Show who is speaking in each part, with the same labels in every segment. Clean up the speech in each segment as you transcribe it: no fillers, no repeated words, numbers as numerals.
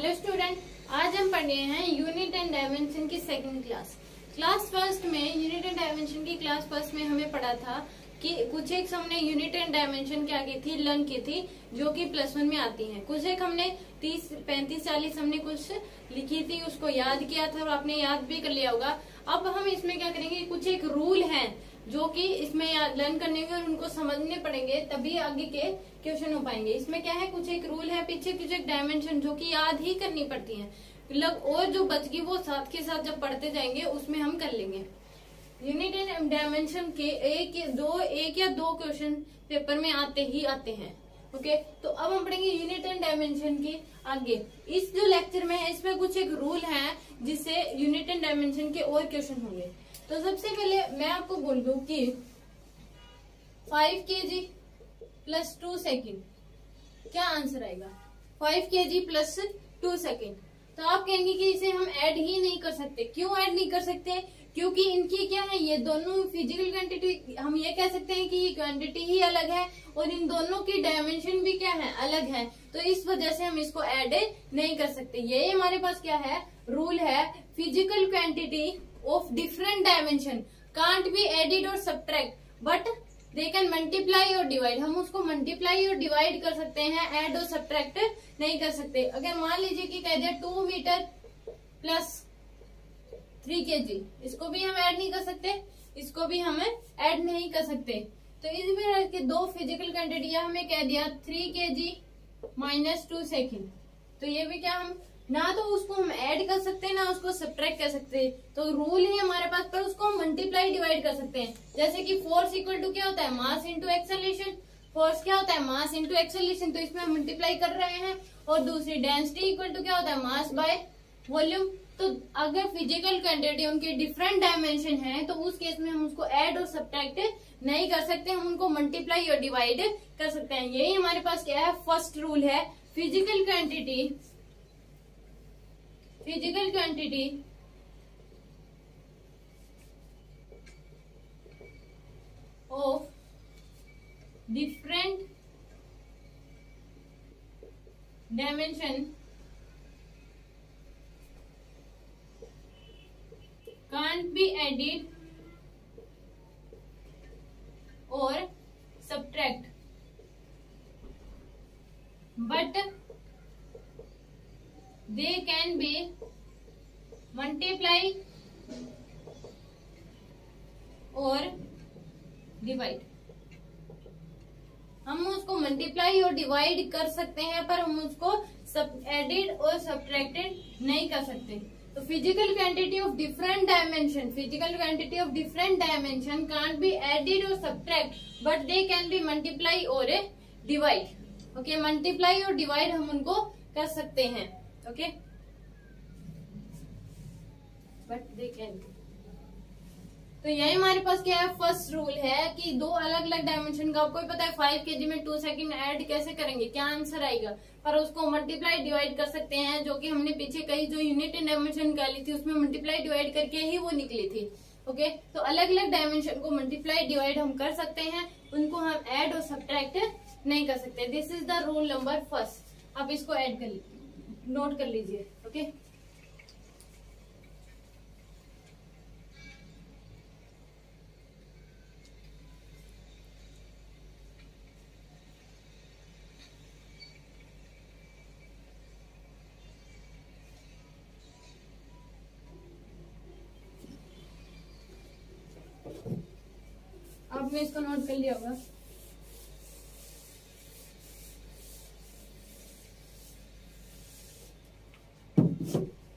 Speaker 1: Hello student, आज हम पढ़ रहे हैं यूनिट एंड डायमेंशन की सेकंड क्लास फर्स्ट में। यूनिट एंड डायमेंशन की क्लास फर्स्ट में हमें पढ़ा था कि कुछ एक हमने यूनिट एंड डायमेंशन क्या की थी, लर्न की थी, जो कि +1 में आती हैं। कुछ एक हमने 30, 35, 40 हमने कुछ लिखी थी, उसको याद किया था और आपने याद भी कर लिया होगा। अब हम इसमें क्या करेंगे, कुछ एक रूल हैं जो कि इसमें लर्न करने में और उनको समझने पड़ेंगे, तभी आगे के क्वेश्चन हो पाएंगे। इसमें क्या है, कुछ एक रूल है, पीछे कुछ एक डायमेंशन जो कि याद ही करनी पड़ती है, और जो बच गई वो साथ के साथ जब पढ़ते जाएंगे उसमें हम कर लेंगे। यूनिट एंड डायमेंशन के एक या दो क्वेश्चन पेपर में आते ही आते हैं। ओके, तो अब हम पढ़ेंगे यूनिट एंड डायमेंशन की आगे। इस जो लेक्चर में है इसमें कुछ एक रूल है जिससे यूनिट एंड डायमेंशन के और क्वेश्चन होंगे। तो सबसे पहले मैं आपको बोल दूं कि 5 kg + 2 सेकेंड, क्या आंसर आएगा? 5 kg + 2 सेकेंड। तो आप कहेंगे कि इसे हम ऐड ही नहीं कर सकते। क्यों ऐड नहीं कर सकते? क्योंकि इनकी क्या है, ये दोनों फिजिकल क्वांटिटी, हम ये कह सकते हैं कि ये क्वांटिटी ही अलग है और इन दोनों की डायमेंशन भी क्या है, अलग है। तो इस वजह से हम इसको ऐड नहीं कर सकते। ये हमारे पास क्या है, रूल है, physical quantity of different dimension can't be added और subtract but they can multiply और डिवाइड। हम उसको मल्टीप्लाई और डिवाइड कर सकते हैं, ऐड और सब्ट्रैक्ट नहीं कर सकते। अगर मान लीजिए कि कह दिया 2 मीटर + 3 kg, इसको भी हम ऐड नहीं कर सकते, इसको भी हम ऐड नहीं कर सकते। तो इसमें के दो फिजिकल क्वांटिटी हमें कह दिया 3 kg - 2 सेकेंड। तो ये भी क्या, हम ना तो उसको हम ऐड कर सकते हैं ना उसको सब्ट्रैक्ट कर सकते हैं। तो रूल ही हमारे पास, पर उसको हम मल्टीप्लाई डिवाइड कर सकते हैं। जैसे कि फोर्स इक्वल टू क्या होता है, मास इंटू एक्सेलरेशन। फोर्स क्या होता है, मास इंटू एक्सेलरेशन, तो इसमें हम मल्टीप्लाई कर रहे हैं। और दूसरी डेंसिटी इक्वल टू क्या होता है, मास बाय वॉल्यूम। तो अगर फिजिकल क्वांटिटी उनके डिफरेंट डायमेंशन है तो उस केस में हम उसको ऐड और सब्ट्रैक्ट नहीं कर सकते, हम उनको मल्टीप्लाई और डिवाइड कर सकते हैं। यही हमारे पास क्या है, फर्स्ट रूल है, physical quantity of different dimension can't be added or subtract but they can be multiply or divide। हम उसको मल्टीप्लाई और डिवाइड कर सकते हैं, पर हम उसको एडिड और सब्ट्रैक्टेड नहीं कर सकते। तो physical quantity of different dimension can't be added और subtract but they can be multiply और डिवाइड। ओके, मल्टीप्लाई और डिवाइड हम उनको कर सकते हैं। Okay, but they can be. तो यही हमारे पास क्या है, फर्स्ट रूल है कि दो अलग अलग डायमेंशन का, आपको पता है 5 kg में 2 सेकेंड ऐड कैसे करेंगे, क्या आंसर आएगा, पर उसको मल्टीप्लाई डिवाइड कर सकते हैं, जो कि हमने पीछे कई जो यूनिट एंड डायमेंशन निकाली थी उसमें मल्टीप्लाई डिवाइड करके ही वो निकली थी। ओके, तो अलग अलग डायमेंशन को मल्टीप्लाई डिवाइड हम कर सकते हैं, उनको हम ऐड और सब्ट्रैक्ट नहीं कर सकते। This is the rule number first. आप इसको ऐड कर लीजिए, नोट कर लीजिए। ओके, आपने इसको नोट कर लिया होगा।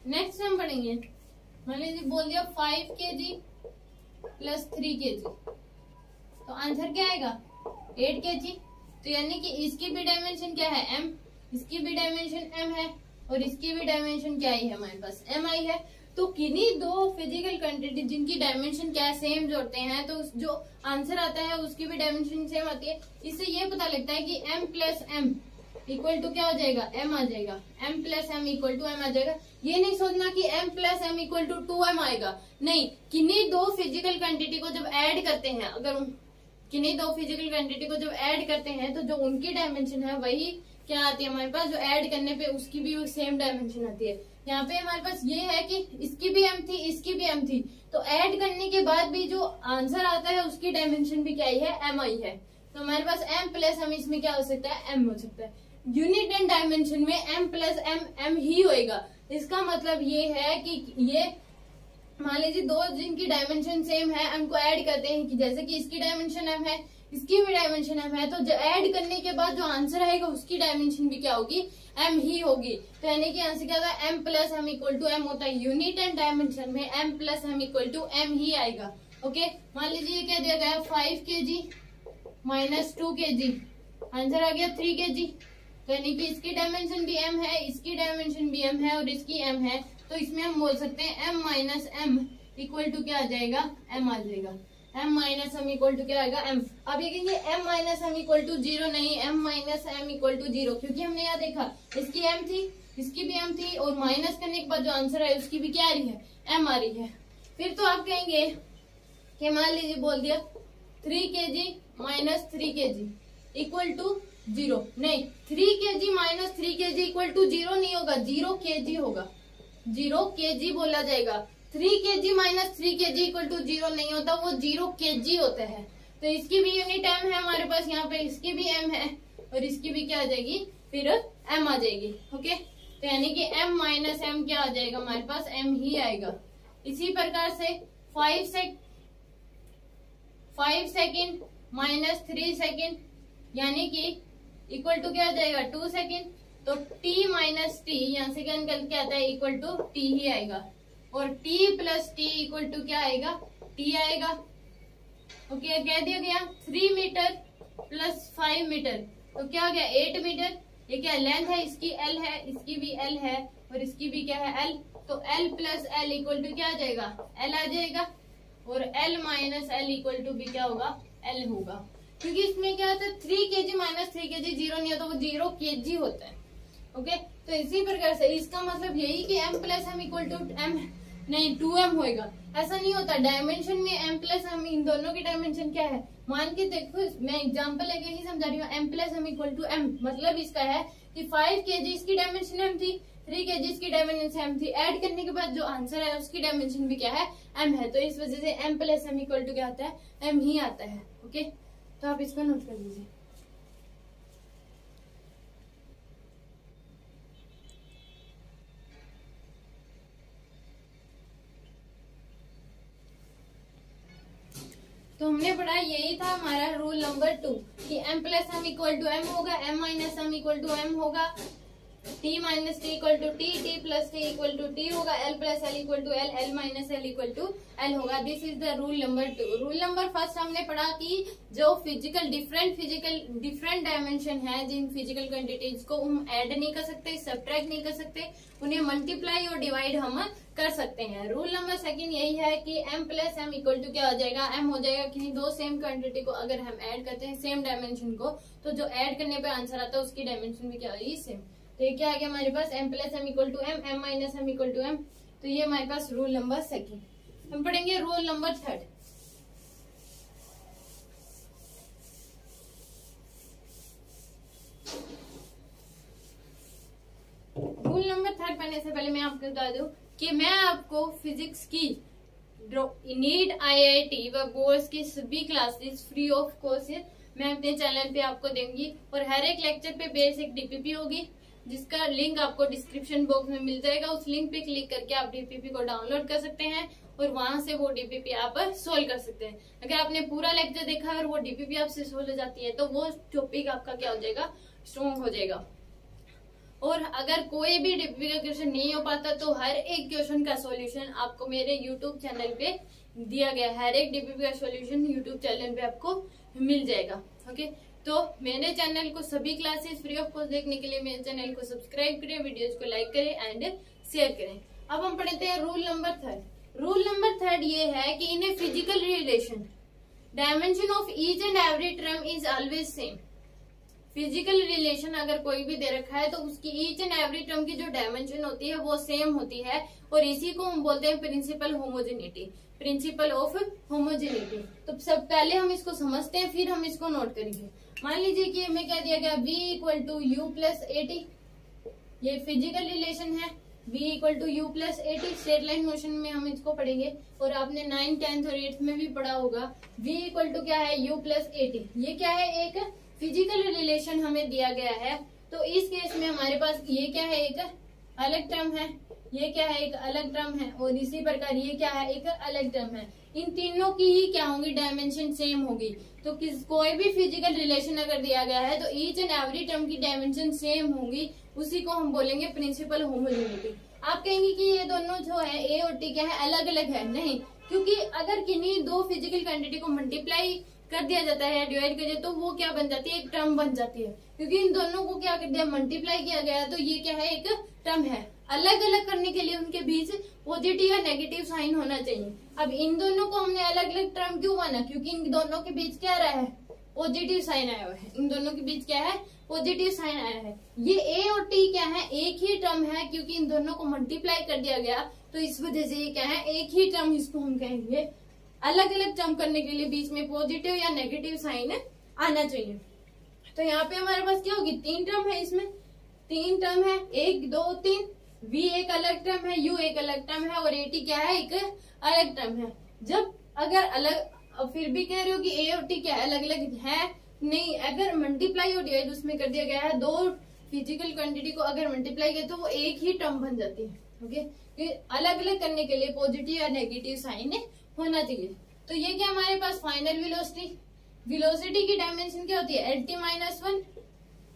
Speaker 1: नेक्स्ट हम पढ़ेंगे, मान लीजिए बोल दिया 5 kg + 3 kg, तो आंसर क्या आएगा, 8 kg। तो यानी कि इसकी भी डायमेंशन क्या है, m, इसकी भी डायमेंशन m है और इसकी भी डायमेंशन क्या आई है, हमारे पास m आई है। तो किन्हीं दो फिजिकल क्वांटिटी जिनकी डायमेंशन क्या है, सेम जोड़ते हैं, तो जो आंसर आता है उसकी भी डायमेंशन सेम आती है। इससे ये पता लगता है कि m + m इक्वल टू क्या हो जाएगा, m आ जाएगा। m + m equal to m आ जाएगा। ये नहीं सोचना कि m + m equal to 2m आएगा, नहीं, किन्हीं दो फिजिकल क्वांटिटी को जब ऐड करते हैं, अगर किन्हीं दो फिजिकल क्वांटिटी को जब ऐड करते हैं तो जो उनकी डायमेंशन है वही क्या आती है हमारे पास, जो ऐड करने पे उसकी भी सेम डायमेंशन आती है। यहाँ पे हमारे पास ये है कि इसकी भी m थी, इसकी भी m थी, तो ऐड करने के बाद भी जो आंसर आता है उसकी डायमेंशन भी क्या ही है, m आई है। तो हमारे पास m प्लस m इसमें क्या हो सकता है, m हो सकता है। यूनिट एंड डायमेंशन में m प्लस m ही होएगा। इसका मतलब ये है कि ये मान लीजिए दो जिनकी डायमेंशन सेम है उनको ऐड करते हैं, कि जैसे कि इसकी डायमेंशन m है, इसकी भी डायमेंशन m है, तो जो ऐड करने के बाद जो आंसर आएगा उसकी डायमेंशन भी क्या होगी, m ही होगी। तो यानी कि आंसर क्या होगा, m plus m equal to m होता है। यूनिट एंड डायमेंशन में m plus m equal to m ही आएगा। ओके, मान लीजिए ये क्या दिया गया, 5 kg माइनस 2 kg, आंसर आ गया 3 kg। तो यानी कि इसकी डायमेंशन भी m है, इसकी डायमेंशन भी m है और इसकी m है, तो इसमें हम बोल सकते हैं m minus m equal to क्या आ जाएगा, m आ जाएगा। m minus m equal to क्या आएगा, m। अब ये कहेंगे m minus m equal to 0, नहीं, m minus m equal to 0, क्योंकि हमने यहाँ देखा इसकी m थी, इसकी भी m थी, और माइनस करने के बाद जो आंसर है उसकी भी क्या आ रही है, m आ रही है। फिर तो आप कहेंगे कि मान लीजिए बोल दिया 3 kg minus 3 kg equal to 0, नहीं, 3 kg minus 3 kg equal to 0 नहीं होगा, 0 kg होगा, 0 kg बोला जाएगा। 3 kg minus 3 kg equal to 0 नहीं होता, वो 0 kg होता है। तो इसकी भी यूनिट m है हमारे पास यहाँ पे, इसकी भी m है और इसकी भी क्या आ जाएगी, फिर m आ जाएगी। ओके, तो यानी कि m माइनस m क्या आ जाएगा हमारे पास, m ही आएगा। इसी प्रकार से 5 सेकेंड माइनस 3 सेकेंड यानी कि इक्वल टू क्या आ जाएगा, 2 सेकेंड। तो t माइनस टी यहाँ से क्या निकल के आता है, इक्वल टू t ही आएगा, और t plus t equal to क्या आएगा, t आएगा। ओके, कह दिया गया 3 मीटर प्लस 5 मीटर, तो क्या हो गया 8 मीटर। ये क्या लेंथ है, इसकी l है, इसकी भी l है और इसकी भी क्या है l, तो l plus l equal to क्या आ जाएगा, l आ जाएगा, और l minus l equal to भी क्या होगा, l होगा। क्योंकि इसमें क्या होता है 3 kg माइनस 3 kg 0 नहीं होता, वो 0 kg होता है। ओके, तो इसी प्रकार से इसका मतलब यही कि m plus m equal to m नहीं 2m होएगा। ऐसा नहीं होता, डायमेंशन में m प्लस m इन दोनों की डायमेंशन क्या है, मान के देखो, मैं एग्जांपल लेके ही समझा रही हूँ। m plus m equal to m मतलब इसका है कि 5 kg इसकी डायमेंशन m थी, 3 kg इसकी डायमेंशन m थी, ऐड करने के बाद जो आंसर है उसकी डायमेंशन भी क्या है, m है। तो इस वजह से m plus m equal to क्या आता है, m ही आता है। ओके, तो आप इसको नोट कर लीजिए। तो हमने पढ़ा, यही था हमारा रूल नंबर 2 कि m plus m equal to m होगा, m minus m equal to m होगा, t minus t equal to t, t plus t equal to t होगा, l plus l equal to l, l minus l equal to l होगा। This is the rule number 2। Rule number 1 हमने पढ़ा कि जो different dimension है, जिन physical quantities को हम add नहीं कर सकते, सब्ट्रैक्ट नहीं कर सकते, उन्हें मल्टीप्लाई और डिवाइड हम कर सकते हैं। रूल नंबर 2 यही है कि m plus m equal to क्या हो जाएगा, m हो जाएगा। किसी दो सेम क्वांटिटी को अगर हम ऐड करते हैं सेम डायमेंशन को, तो जो ऐड करने पे आंसर आता है उसकी डायमेंशन भी क्या होगी, सेम। तो ये क्या आ गया हमारे पास, m plus m equal to m, m minus m equal to m। तो ये हमारे पास रूल नंबर 2। हम पढ़ेंगे रूल नंबर 3। रूल नंबर 3 पढ़ने से पहले मैं आपको बता दूं कि मैं आपको फिजिक्स की नीट IIT व बोर्ड्स की सभी क्लासेस फ्री ऑफ कॉस्ट मैं अपने चैनल पे आपको दूंगी, और हर एक लेक्चर पे बेसिक डीपीपी होगी, जिसका लिंक आपको डिस्क्रिप्शन बॉक्स में मिल जाएगा। उस लिंक पे क्लिक करके आप डीपीपी को डाउनलोड कर सकते हैं और वहां से वो डीपीपी आप सोल्व कर सकते हैं। अगर आपने पूरा लेक्चर देखा है और वो डीपीपी आपसे सोल्व हो जाती है, तो वो टॉपिक आपका क्या हो जाएगा, स्ट्रॉन्ग हो जाएगा। और अगर कोई भी डीपीपी का क्वेश्चन नहीं हो पाता, तो हर एक क्वेश्चन का सॉल्यूशन आपको मेरे यूट्यूब चैनल पे दिया गया है। हर एक डीपीपी का सॉल्यूशन यूट्यूब चैनल पे आपको मिल जाएगा। ओके, तो मेरे चैनल को सभी क्लासेस फ्री ऑफ कॉस्ट देखने के लिए मेरे चैनल को सब्सक्राइब करें, वीडियोज को लाइक करें एंड शेयर करें। अब हम पढ़ते हैं रूल नंबर 3। रूल नंबर 3 ये है कि in a physical relation dimension of each and every term is always same. Physical relation अगर कोई भी दे रखा है तो उसकी ईच एंड एवरी टर्म की जो डायमेंशन होती है वो सेम होती है, और इसी को हम बोलते हैं principle homogeneity, principle of homogeneity. तो सब पहले हम इसको समझते हैं, फिर हम इसको नोट करेंगे। मान लीजिए कि हमें क्या दिया गया, v equal to u plus a t, ये फिजिकल रिलेशन है, v equal to u plus a t, straight line motion में हम इसको पढ़ेंगे और आपने 9th 10th और 8th में भी पढ़ा होगा। v इक्वल टू क्या है, u प्लस ए टी, ये क्या है, एक फिजिकल रिलेशन हमें दिया गया है। तो इस केस में हमारे पास ये क्या है, एक अलग टर्म है, ये क्या है, एक अलग टर्म है, और इसी प्रकार ये क्या है, एक अलग टर्म है। इन तीनों की ही क्या होंगी, डायमेंशन सेम होगी। तो कोई भी फिजिकल रिलेशन अगर दिया गया है तो ईच एंड एवरी टर्म की डायमेंशन सेम होंगी, उसी को हम बोलेंगे प्रिंसिपल होमोजेनिटी। आप कहेंगे कि ये दोनों जो है ए और टी क्या है, अलग अलग है, नहीं, क्योंकि अगर किन्हीं दो फिजिकल क्वांटिटी को मल्टीप्लाई कर दिया जाता है, डिवाइड कर दिया, तो वो क्या बन जाती है, एक टर्म बन जाती है। क्योंकि इन दोनों को क्या कर दिया, मल्टीप्लाई किया गया, तो ये क्या है, एक टर्म है। अलग अलग करने के लिए उनके बीच पॉजिटिव या नेगेटिव साइन होना चाहिए। अब इन दोनों को हमने अलग अलग टर्म क्यों माना, क्योंकि इन दोनों के बीच क्या रहा है, पॉजिटिव साइन आया हुआ है। इन दोनों के बीच क्या है, पॉजिटिव साइन आया है। ये ए और टी क्या है, एक ही टर्म है, क्योंकि इन दोनों को मल्टीप्लाई कर दिया गया, तो इस वजह से ये क्या है, एक ही टर्म, इसको हम कहेंगे। अलग अलग टर्म करने के लिए बीच में पॉजिटिव या नेगेटिव साइन आना चाहिए। तो यहाँ पे हमारे पास क्या होगी, 3 टर्म है, इसमें 3 टर्म है, 1 2 3, v एक अलग टर्म है, u एक अलग टर्म है, और at क्या है, एक अलग टर्म है। जब अगर अलग, फिर भी कह रहे हो कि a और t क्या है, अलग अलग है, नहीं, अगर मल्टीप्लाई और डिवाइड उसमें कर दिया गया है, दो फिजिकल क्वांटिटी को अगर मल्टीप्लाई किया तो वो एक ही टर्म बन जाती है। ओके, अलग अलग करने के लिए पॉजिटिव या नेगेटिव साइन होना चाहिए। तो ये क्या हमारे पास फाइनल वेलोसिटी, वेलोसिटी की डायमेंशन क्या होती है, lt माइनस 1।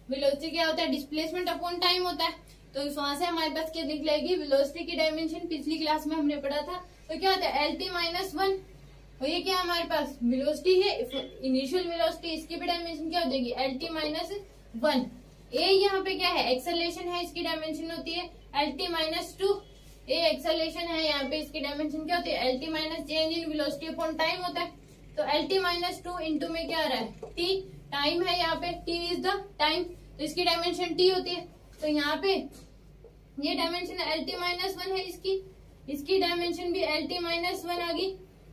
Speaker 1: वेलोसिटी क्या होता है, डिस्प्लेसमेंट अपॉन टाइम होता है। तो वहां से हमारे पास क्या निकलेगी, वेलोसिटी की डायमेंशन पिछली क्लास में हमने पढ़ा था। तो क्या होता है, lt माइनस 1, और ये क्या हमारे पास वेलोसिटी है, इनिशियल वेलोसिटी, इसकी भी डायमेंशन क्या हो जाएगी, lt माइनस 1। ए यहाँ पे क्या है, एक्सेलरेशन है, इसकी डायमेंशन होती है lt माइनस 2। ए एक्सेलरेशन है, यहाँ पे इसकी डायमेंशन क्या होती है, lt minus change in velocity upon time होता है। तो lt माइनस 2 इंटू में क्या आ रहा है, t, टाइम है यहाँ पे, t इज द टाइम, तो इसकी डायमेंशन t होती है। तो यहाँ पे ये डायमेंशन lt माइनस 1 है, इसकी डायमेंशन भी lt माइनस 1 आ गई,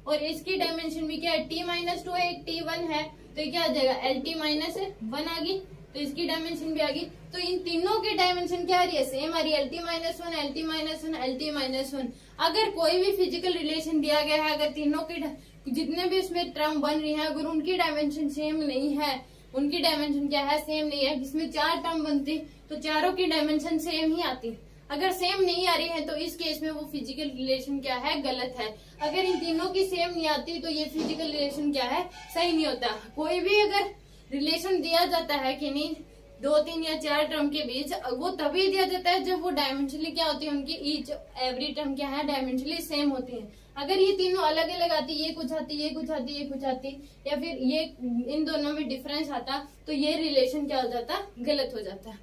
Speaker 1: और इसकी डायमेंशन भी क्या है, t माइनस 2 है, एक t1 है, तो ये क्या आ जाएगा, lt माइनस 1 आ गई, तो इसकी डायमेंशन भी आ गई। तो इन तीनों की डायमेंशन क्या आ रही है, सेम आ रही है, lt minus 1, lt minus 1, lt minus 1। अगर कोई भी फिजिकल रिलेशन दिया गया है, अगर तीनों की जितने भी उसमें टर्म बन रही है, अगर उनकी डायमेंशन सेम नहीं है, उनकी डायमेंशन क्या है, सेम नहीं है, जिसमें 4 टर्म बनती तो चारों की डायमेंशन सेम ही आती। अगर सेम नहीं आ रही है तो इस केस में वो फिजिकल रिलेशन क्या है, गलत है। अगर इन तीनों की सेम नहीं आती तो ये फिजिकल रिलेशन क्या है, सही नहीं होता। कोई भी अगर रिलेशन दिया जाता है कि नहीं 2 3 या 4 टर्म के बीच, वो तभी दिया जाता है जब वो डायमेंशनली क्या होती है, उनकी ईच एवरी टर्म क्या है, डायमेंशनली सेम होती है। अगर ये तीनों अलग अलग आती, ये कुछ आती, ये कुछ आती, ये कुछ आती, या फिर ये इन दोनों में डिफरेंस आता, तो ये रिलेशन क्या हो जाता, गलत हो जाता है।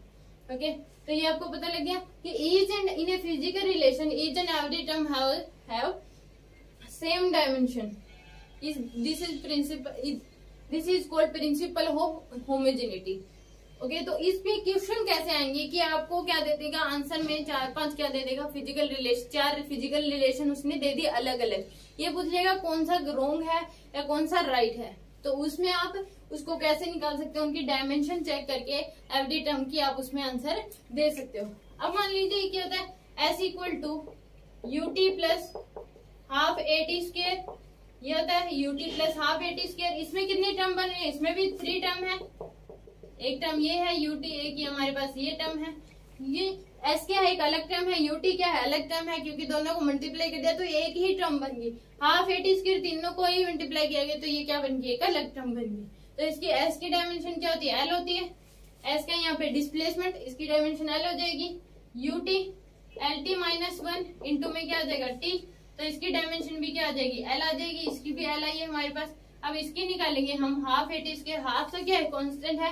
Speaker 1: ओके, तो ये आपको पता लग गया कि each and in a physical relation each and every term have same dimension, this is called principal of homogeneity. Okay, तो इस पे क्वेश्चन कैसे आएंगे कि आपको क्या दे देगा, आंसर में 4-5 क्या दे देगा, फिजिकल रिलेशन, 4 फिजिकल रिलेशन उसने दे दी अलग अलग। ये पूछ लेगा कौन सा रॉन्ग है या कौन सा राइट है, तो उसमें आप उसको कैसे निकाल सकते हो, उनकी डायमेंशन चेक करके एवरी टर्म की आप उसमें आंसर दे सकते हो। अब मान लीजिए क्या होता है, s equal to ut plus half at square, ये होता है ut plus half at square. इसमें कितनी टर्म बन रही है, इसमें भी 3 टर्म है, एक टर्म ये है ut, एक ही हमारे पास ये टर्म है, ये s क्या है, एक अलग टर्म है, ut क्या है, अलग टर्म है, क्योंकि दोनों को मल्टीप्लाई कर दिया तो एक ही टर्म बन गई। हाफ at स्क्वायर, तीनों को ही मल्टीप्लाई किया गया तो ये क्या बन गई, एक अलग टर्म बन गई। तो इसकी s की डायमेंशन क्या होती है, l होती है। s का यहाँ पे डिस्प्लेसमेंट, इसकी डायमेंशन l हो जाएगी, ut lt माइनस 1 इंटू में क्या आ जाएगा t, तो इसकी डायमेंशन भी क्या आ जाएगी, l आ जाएगी, इसकी भी l आई है हमारे पास। अब इसकी निकालेंगे हम हाफ at स्क्वायर, हाफ से क्या है, कॉन्स्टेंट है,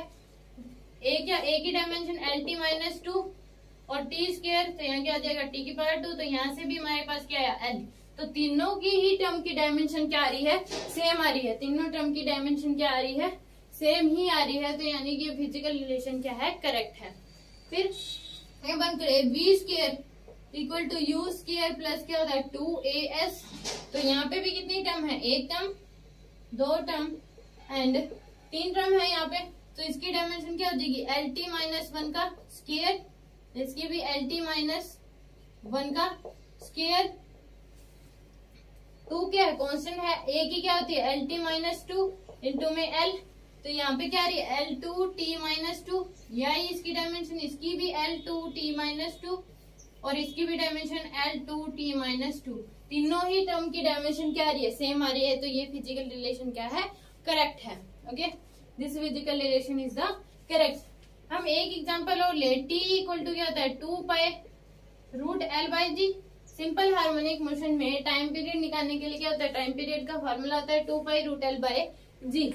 Speaker 1: a की डायमेंशन lt माइनस 2 और t स्क्वायर, तो यहाँ क्या आ जाएगा t की पावर 2, तो यहाँ से भी हमारे पास क्या है l। तो तीनों की ही टर्म की डायमेंशन क्या आ रही है, सेम आ रही है, तीनों टर्म की डायमेंशन क्या आ रही है, सेम ही आ रही है, तो यानी कि फिजिकल रिलेशन क्या है, करेक्ट है। फिर बंद करें, v square equal to u square plus क्या होता है 2as, तो यहाँ पे भी कितनी टर्म है, एक टर्म, 2 टर्म एंड 3 टर्म है यहाँ पे, तो इसकी डायमेंशन क्या हो जाएगी, LT माइनस 1 का स्क्वायर, इसकी भी LT माइनस 1 का स्क्वायर। 2 क्या है, कांस्टेंट है, ए की क्या होती है LT माइनस 2 इंटू में L, तो यहाँ पे क्या आ रही है L2T माइनस 2, यही इसकी डायमेंशन, इसकी भी L2T माइनस 2 और इसकी भी डायमेंशन L2T माइनस 2। तीनों ही टर्म की डायमेंशन क्या आ रही है, सेम आ रही है, तो ये फिजिकल रिलेशन क्या है, करेक्ट है। Okay, this physical relation is the correct. हम एक एग्जांपल और ले, T इक्वल टू क्या होता है 2 pi root L by g. Simple harmonic motion में टाइम पीरियड निकालने के लिए क्या होता है, टाइम पीरियड का फॉर्मूला होता है 2 पाई रूट L बाई जी।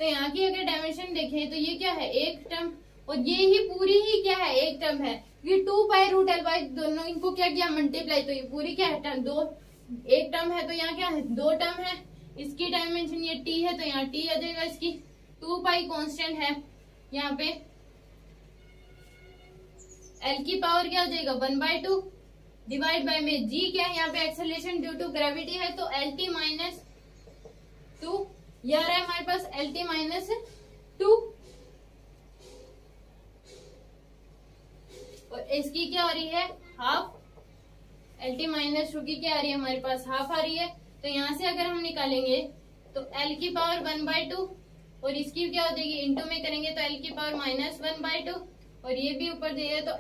Speaker 1: तो यहाँ की अगर डायमेंशन देखें तो ये क्या है, एक टर्म, और ये ही पूरी ही क्या है, एक टर्म है। ये 2 पाई रूट L बाई, दोनों इनको क्या किया, मल्टीप्लाई, तो ये पूरी क्या है टर्म, दो एक टर्म है, तो यहाँ क्या है, 2 टर्म है। इसकी डायमेंशन ये T है, तो यहाँ T आ जाएगा, इसकी 2 पाई कांस्टेंट है, यहाँ पे L की पावर क्या हो जाएगा 1/2 डिवाइड बाय में G क्या है, यहाँ पे एक्सेलरेशन ड्यू टू ग्रेविटी है, तो LT माइनस 2, ये आ रहा है हमारे पास LT माइनस 2, और इसकी क्या हो रही है हाफ, LT माइनस 2 की क्या आ रही है हमारे पास हाफ आ रही है। तो यहाँ से अगर हम निकालेंगे तो L की पावर 1/2 और इसकी क्या हो जाएगी, इंटू में करेंगे तो L की पावर माइनस 1/2 और ये भी ऊपर जाएगा, तो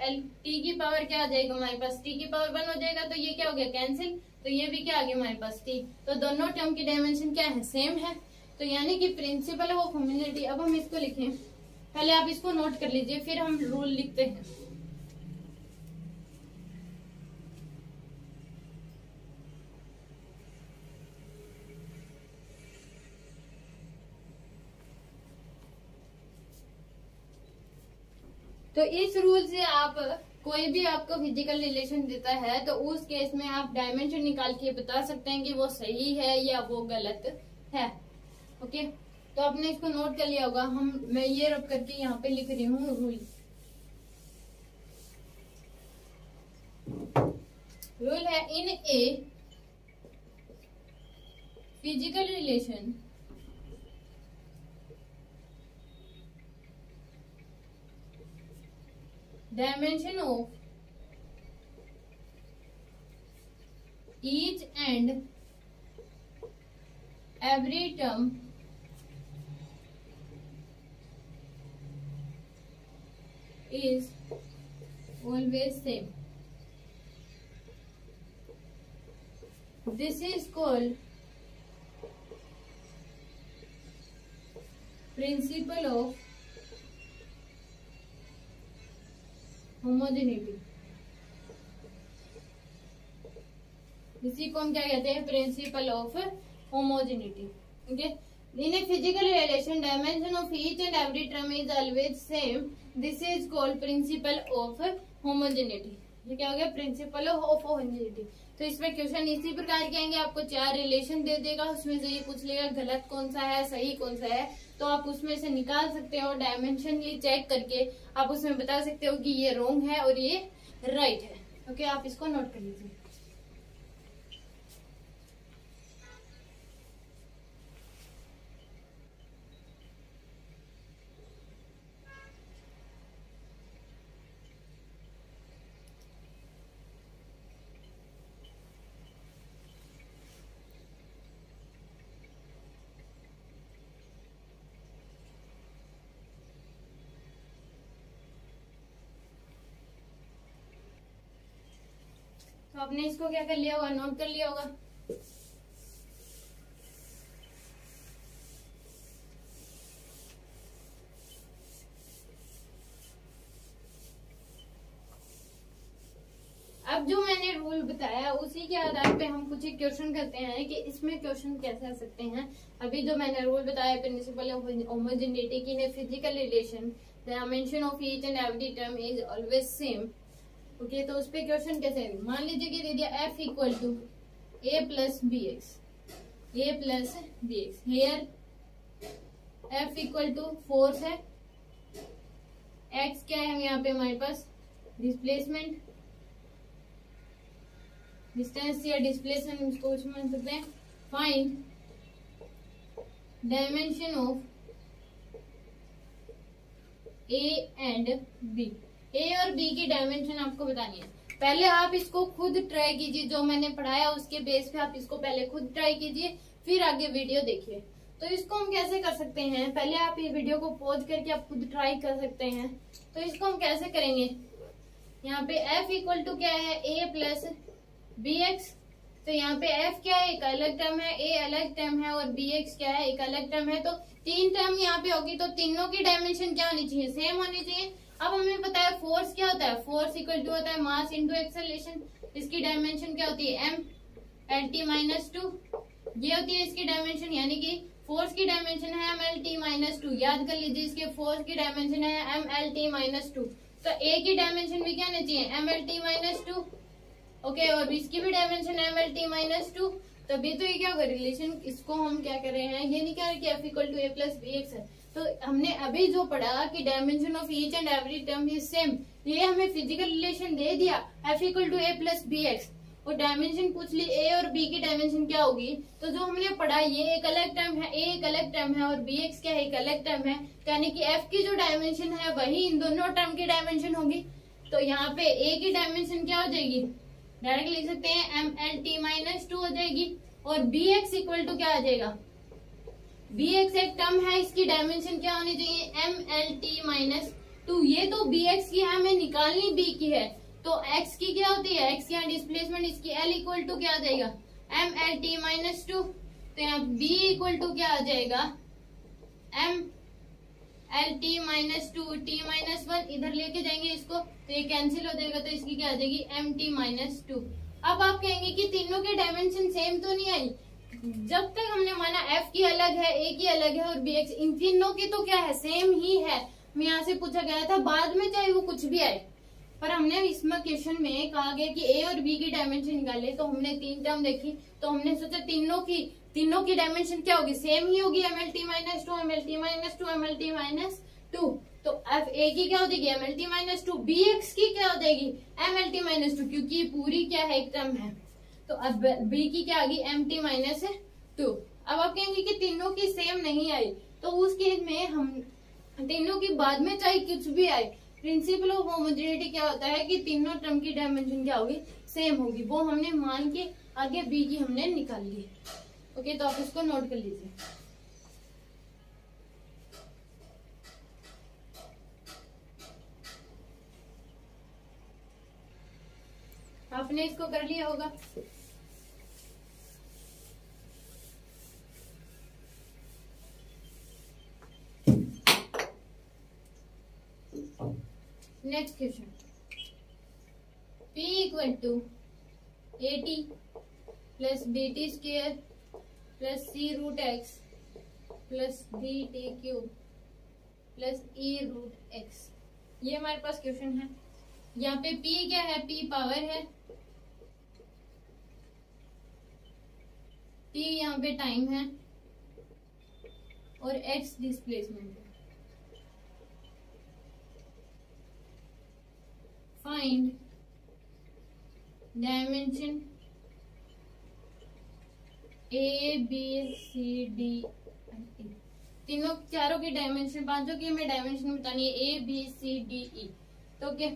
Speaker 1: T की पावर क्या आ जाएगा हमारे पास, T की पावर 1 हो जाएगा, तो ये क्या हो गया कैंसिल, तो ये भी क्या आ गया हमारे पास T। तो दोनों टर्म की डायमेंशन क्या है, सेम है। तो यानी कि प्रिंसिपल ऑफ होमोजेनिटी, अब हम इसको लिखें, पहले आप इसको नोट कर लीजिए फिर हम रूल लिखते हैं। तो इस रूल से आप कोई भी आपको फिजिकल रिलेशन देता है तो उस केस में आप डायमेंशन निकाल के बता सकते हैं कि वो सही है या वो गलत है। ओके, तो आपने इसको नोट कर लिया होगा। मैं ये रब करके यहाँ पे लिख रही हूँ रूल। रूल है, in a physical relation dimension of each and every term is always same. This is called principle of homogeneity. इसी को हम क्या कहते हैं, principal of homogeneity. Okay, in a physical relation dimension of each and every term is always same, this is called principal of homogeneity. ये क्या हो गया, प्रिंसिपल ऑफ होमोजेनिटी। तो इसमें क्वेश्चन इसी प्रकार के आएंगे, आपको 4 रिलेशन दे देगा, उसमें से ये पूछ लेगा गलत कौन सा है सही कौन सा है, तो आप उसमें से निकाल सकते हो। डायमेंशन ये चेक करके आप उसमें बता सकते हो कि ये रॉन्ग है और ये राइट है। ओके, आप इसको नोट कर लीजिए। तो आपने इसको क्या कर लिया होगा, नोट कर लिया होगा। अब जो मैंने रूल बताया उसी के आधार पे हम कुछ क्वेश्चन करते हैं कि इसमें क्वेश्चन कैसे आ सकते हैं। अभी जो मैंने रूल बताया, प्रिंसिपल ऑफ होमोजेनिटी की physical relation dimension of each and every term is always same. Okay, तो उस पे क्वेश्चन कैसे, मान लीजिए कि दे दिया f equal to a plus b x, a plus b x. Here f equal to force है, x क्या है यहाँ पे हमारे पास, डिस्प्लेसमेंट, डिस्टेंस या डिस्प्लेसमेंट उसको मान सकते हैं। Find dimension of a and b, a और बी की डायमेंशन आपको बतानी है। पहले आप इसको खुद ट्राई कीजिए, जो मैंने पढ़ाया उसके बेस पे आप इसको पहले खुद ट्राई कीजिए, फिर आगे वीडियो देखिए। तो इसको हम कैसे कर सकते हैं, पहले आप ये वीडियो को पॉज करके आप खुद ट्राई कर सकते हैं। तो इसको हम कैसे करेंगे, यहाँ पे f इक्वल टू क्या है, a प्लस बी एक्स। तो यहाँ पे f क्या है, एक अलग टर्म है, a अलग टर्म है और bx क्या है, एक अलग टर्म है। तो तीन टर्म यहाँ पे होगी, तो तीनों की डायमेंशन क्या होनी चाहिए, सेम होनी चाहिए। अब हमें पता है फोर्स क्या होता है, फोर्स इक्वल टू होता है मास इंटू एक्सेलरेशन। इसकी डायमेंशन क्या होती है, m LT माइनस 2, ये होती है इसकी डायमेंशन, यानी कि फोर्स की डायमेंशन है MLT माइनस 2। याद कर लीजिए, इसके फोर्स की डायमेंशन है MLT माइनस 2। तो A की डायमेंशन भी क्या होनी चाहिए, MLT माइनस 2। ओके, और इसकी भी डायमेंशन MLT माइनस 2। तभी तो ये क्या होगा रिलेशन, इसको हम क्या कर रहे हैं, ये नहीं कह रहे कि F equal to A plus b x है। तो हमने अभी जो पढ़ा कि dimension of each and every term is same, ये हमें फिजिकल रिलेशन दे दिया F equal to A plus b x, और डायमेंशन पूछ ली A और B की डायमेंशन क्या होगी। तो जो हमने पढ़ा, ये एक अलग टर्म है, A एक अलग टर्म है और bx क्या है, एक अलग टर्म है, यानी कि F की जो डायमेंशन है वही इन दोनों टर्म की डायमेंशन होगी। तो यहाँ पे A की डायमेंशन क्या हो जाएगी, डायरेक्ट लिख सकते हैं MLT माइनस 2 हो जाएगी, और bx इक्वल टू क्या आ जाएगा, bx एक टर्म है, इसकी डायमेंशन क्या होनी चाहिए, MLT माइनस 2। ये तो bx की है, हमें निकालनी b की है। तो x की क्या होती है, x की डिस्प्लेसमेंट, इसकी l इक्वल टू क्या आ जाएगा, MLT माइनस 2। तो यहाँ b इक्वल टू क्या आ जाएगा, MLT माइनस 2, t माइनस 1 इधर लेके जाएंगे इसको, तो ये कैंसिल हो जाएगा, तो इसकी क्या आ जाएगी MT माइनस 2। अब आप कहेंगे कि तीनों के डायमेंशन सेम तो नहीं आई। जब तक हमने माना f की अलग है, a की अलग है और bx, इन तीनों की तो क्या है, सेम ही है। मैं यहाँ से पूछा गया था, बाद में चाहे वो कुछ भी आए, पर हमने इसमें क्वेश्चन में कहा गया कि a और b की डायमेंशन निकाले। तो हमने तीन टर्म देखी, तो हमने सोचा तीनों की डायमेंशन क्या होगी, सेम ही होगी, MLT minus 2, MLT minus 2, MLT minus 2। तो f a की क्या हो जाएगी, MLT माइनस 2, bx की क्या हो जाएगी, MLT माइनस 2, क्योंकि ये पूरी क्या है, एक टर्म है। तो अब b की क्या आ गई, MT माइनस 2। अब आप कहेंगे कि तीनों की सेम नहीं आई, तो उस केस में हम तीनों की बाद में चाहे कुछ भी आए, प्रिंसिपल ऑफ होमोजेनिटी क्या होता है कि तीनों टर्म की डायमेंशन क्या होगी, सेम होगी। वो हमने मान के आगे b की हमने निकाल ली। ओके, तो आप इसको नोट कर लीजिए। आपने इसको कर लिया होगा। Next question, P equal to AT plus BT square plus C root x plus BT cube plus E root x, ये हमारे पास क्वेश्चन है। यहाँ पे P क्या है, P पावर है, T यहाँ पे टाइम है और X डिस्प्लेसमेंट है। Find dimension A B C D E, तीनों चारों की डायमेंशन, पांचों की हमें डायमेंशन बतानी है, A B C D E। तो क्या,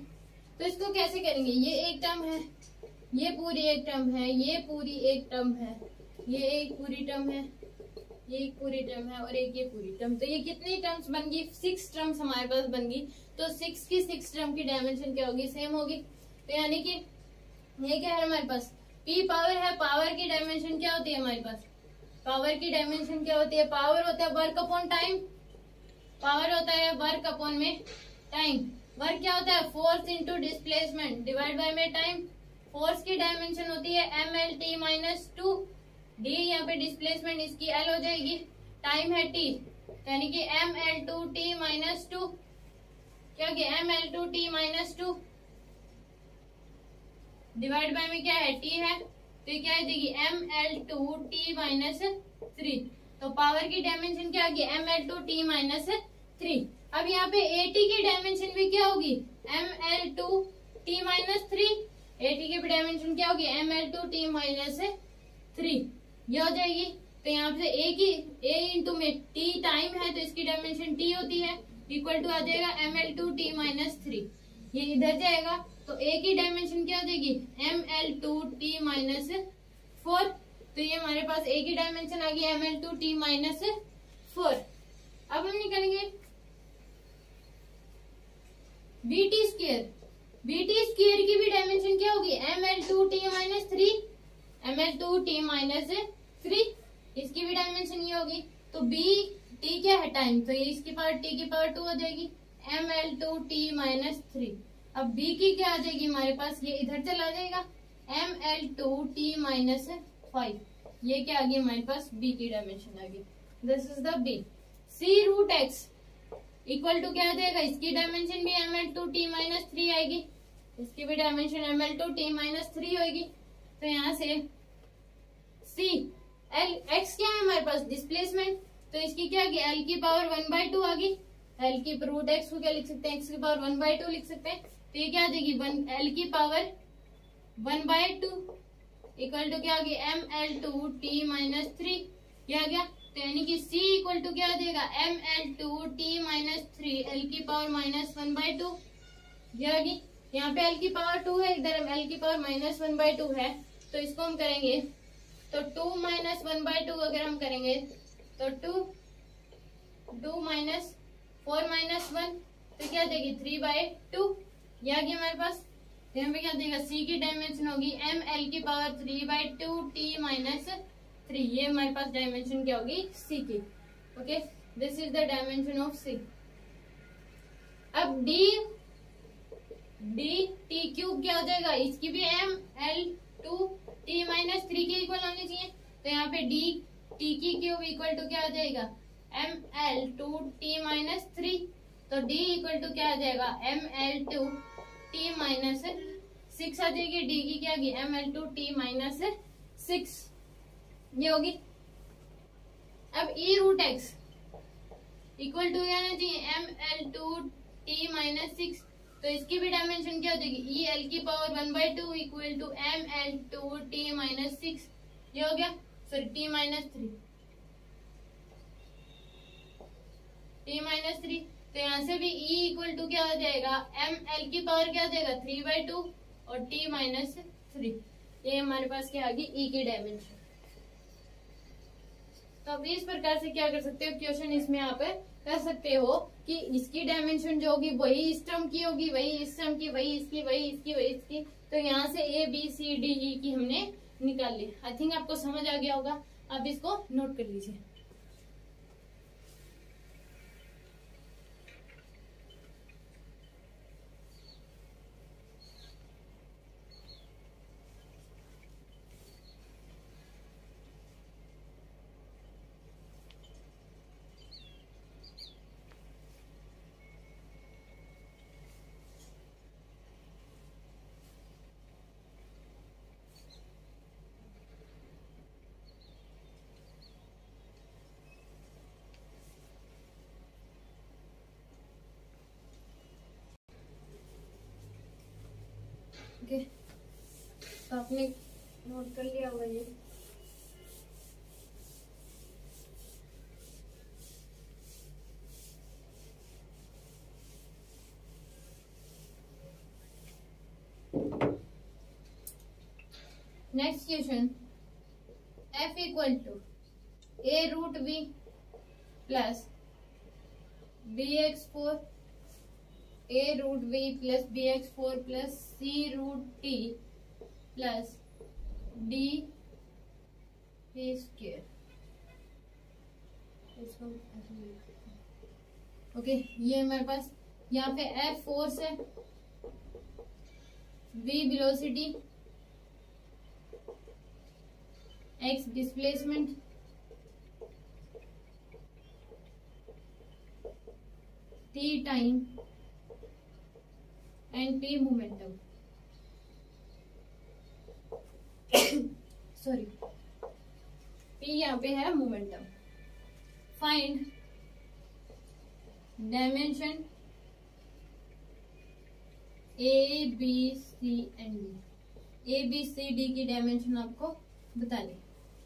Speaker 1: तो इसको कैसे करेंगे, ये एक टर्म है, ये पूरी एक टर्म है, ये पूरी एक टर्म है, ये एक पूरी टर्म है, ये एक पूरी टर्म है और एक ये पूरी टर्म। तो ये कितनी टर्म्स बन गई, 6 टर्म्स हमारे पास बन गई। तो 6 की 6 टर्म की डायमेंशन क्या होगी, सेम होगी। तो यानी कि ये क्या है हमारे पास, P पावर है, पावर की डायमेंशन क्या होती है हमारे पास, पावर की डायमेंशन क्या होती है, पावर होता है वर्क अपॉन टाइम, पावर होता है वर्क अपॉन में टाइम। वर्क क्या होता है, force into displacement divide by में टाइम। फोर्स की डायमेंशन होती है MLT माइनस 2, D यहाँ पे डिस्प्लेसमेंट इसकी L हो जाएगी, टाइम है T, यानी कि ML2T माइनस 2, क्या गया ML2T माइनस 2 डिवाइड बाय में क्या है T है, तो ये क्या देगी ML2T माइनस 3। तो पावर की डायमेंशन क्या होगी, ML2T माइनस 3। अब यहाँ पे AT की डायमेंशन भी क्या होगी, ML2T माइनस 3। AT की डायमेंशन क्या होगी, ML2T माइनस 3, ये हो जाएगी। तो यहाँ पे A इंटू में T टाइम है, तो इसकी डायमेंशन T होती है, इक्वल टू आ जाएगा ml2t-3। ये इधर जाएगा तो ए की डायमेंशन क्या हो जाएगी ml2t-4। तो ये हमारे पास ए की डायमेंशन आ गई ml2t-4। अब हम निकालेंगे बीटी स्क्वायर। बीटी स्क्वायर की भी डायमेंशन क्या होगी ml2t-3, ml2t-3, इसकी भी डायमेंशन ये होगी। तो बी टी क्या है टाइम, तो ये इसकी पावर टी की पावर 2 हो जाएगी ml2t-3। अब बी की क्या आ जाएगी हमारे पास, ये इधर चला जाएगा ml2t-5। ये क्या आ गई हमारे पास बी की डायमेंशन आ गई। This is the B. C root x equal to क्या आ जाएगा, इसकी डायमेंशन भी ml2t-3 आएगी, इसकी भी डायमेंशन ml2t-3 होगी। तो यहाँ से सी एल एक्स क्या है हमारे पास डिस्प्लेसमेंट, तो इसकी क्या आ गई एल की पावर 1/2 आ गई। एल की रूट एक्स को क्या लिख सकते हैं, एक्स की पावर 1/2 लिख सकते हैं। तो ये क्या आ जाएगी एल की पावर 1/2 इक्वल टू क्या आ गई ml2t-3। क्या आ गया, तो यानी कि C इक्वल टू क्या आ जाएगा ml2t-3 एल की पावर -1/2। ये आ गई, यहाँ पे एल की पावर 2 है, इधर एल की पावर -1/2 है। तो इसको हम करेंगे तो 2 - 1/2 अगर हम करेंगे तो 2 - 4 - 1 तो क्या देगी 3/2। ये आ गई हमारे पास। तो यहाँ पे क्या देगा C की डायमेंशन होगी ml की पावर 3/2t-3। ये हमारे पास डायमेंशन क्या होगी C की। Okay, this is the dimension of C। अब डी टी क्यूब क्या हो जाएगा, इसकी भी ml2t-3 के इक्वल होनी चाहिए। तो यहाँ पे डी टी की क्यूब इक्वल टू क्या आ जाएगा ml2t-3। तो डी इक्वल टू क्या आ जाएगा ml2t-6 आ जाएगी। डी की क्या होगी ml2t-6 ये होगी। अब ई रूट एक्स इक्वल टू क्या आना चाहिए ml2t-6। तो इसकी भी डायमेंशन क्या हो जाएगी ई एल की पावर 1/2 इक्वल टू ml2t-6। ये हो गया, सॉरी t-3 t-3। तो यहाँ से भी E इक्वल टू क्या हो जाएगा ml की पावर क्या हो जाएगा 3/2 और t-3। ये हमारे पास क्या आ गई E की डायमेंशन। तो अब इस प्रकार से क्या कर सकते हो क्वेश्चन इसमें आप कर सकते हो कि इसकी डायमेंशन जो होगी वही इस टर्म की होगी, वही इस टर्म की, वही इसकी, वही इसकी, वही इसकी। तो यहाँ से A B C D E की हमने निकाल ली। आई थिंक आपको समझ आ गया होगा। अब इसको नोट कर लीजिए। ओके, तो आपने नोट कर लिया होगा ये। Next question, f equal to a root b plus bx4 a root b plus bx4 plus c root t plus d square. Okay, ये हमारे पास यहाँ पे f फोर्स है, b velocity, x displacement, t time and p momentum. Sorry, p यहाँ पे है momentum. Find dimension a b c and d। a b c d की डायमेंशन आपको बतानी।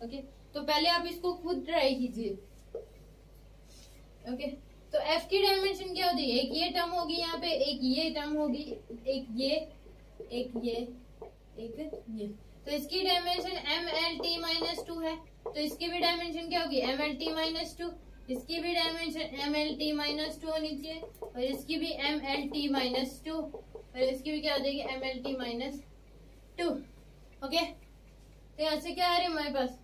Speaker 1: ओके, तो पहले आप इसको खुद ट्राई कीजिए। ओके, तो एफ की डायमेंशन क्या होती है, एक ये टर्म होगी यहाँ पे, एक ये टर्म होगी, एक ये, एक ये, एक ये। तो इसकी डायमेंशन MLT-2 है, तो इसकी भी डायमेंशन क्या होगी MLT-2, इसकी भी डायमेंशन MLT-2 होनी चाहिए, और इसकी भी MLT-2, और इसकी भी क्या हो जाएगी MLT-2। ओके, तो यहाँ से क्या आ रहा है हमारे पास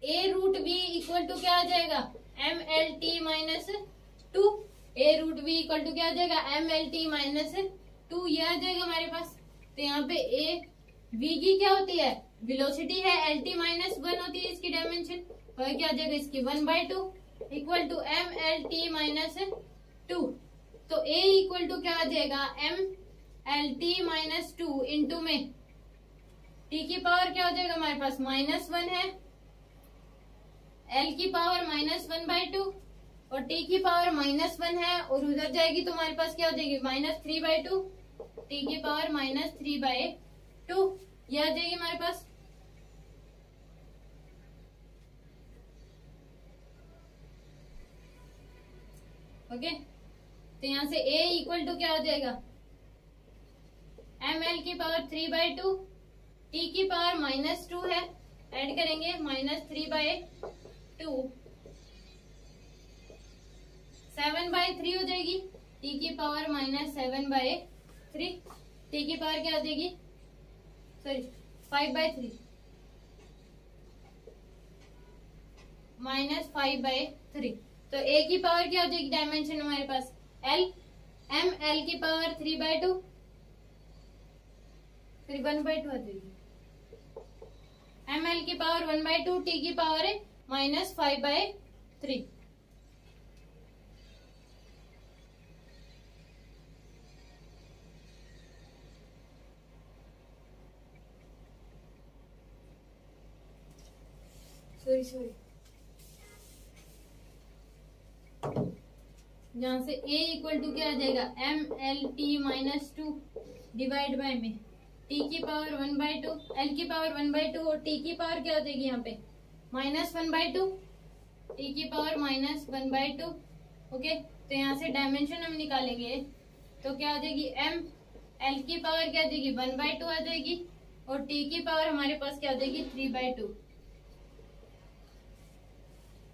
Speaker 1: A√B इक्वल टू क्या आ जाएगा MLT-2, A√B इक्वल टू क्या आ जाएगा MLT-2, ये आ जाएगा हमारे पास। तो यहाँ पे V की क्या होती है वेलोसिटी है, LT-1 होती है इसकी डायमेंशन, और क्या आ जाएगा इसकी 1/2 इक्वल टू MLT-2। तो A इक्वल टू क्या आ जाएगा MLT-2 इंटू में T की पावर क्या हो जाएगा हमारे पास -1 है, L की पावर -1/2 और T की पावर -1 है, और उधर जाएगी तो हमारे पास क्या हो जाएगी -3/2, T की पावर -3/2 ये आ जाएगी हमारे पास। ओके, तो यहाँ से A इक्वल टू क्या हो जाएगा ML की पावर 3/2, T की पावर -2 है, ऐड करेंगे -3/2, 7/3 हो जाएगी, T की पावर -7/3, T की पावर क्या हो जाएगी सॉरी 5/3 -5/3। तो A की पावर क्या हो जाएगी डायमेंशन हमारे पास L, ML की पावर 3/2, फिर 1/2 आ जाएगी, ML की पावर 1/2, T की पावर है -5/3। सॉरी यहाँ से A इक्वल टू क्या आ जाएगा MLT-2 डिवाइड बाय में T की पावर 1/2, L की पावर 1/2 और T की पावर क्या हो जाएगी यहाँ पे -1/2, T की पावर -1/2। ओके, तो यहाँ से डायमेंशन हम निकालेंगे तो क्या आ जाएगी L की पावर क्या आ जाएगी 1/2 आ जाएगी, और T की पावर हमारे पास क्या आ जाएगी 3/2,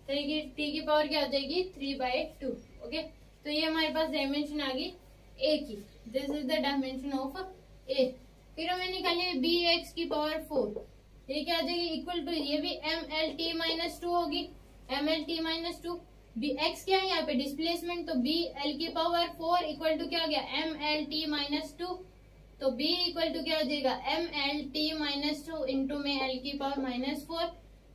Speaker 1: T की पावर क्या हो जाएगी 3/2। ओके, तो ये हमारे पास डायमेंशन आ गई A की, this is the dimension of A। फिर हमें निकालिए BX की पावर 4, ये क्या आ जाएगी इक्वल टू, ये भी MLT-2 होगी, MLT-2 BX क्या है यहाँ पे डिस्प्लेसमेंट, तो BL की पावर 4 इक्वल टू क्या हो गया MLT-2, तो B इक्वल टू क्या हो जाएगा MLT-2 इंटू में L की पावर -4,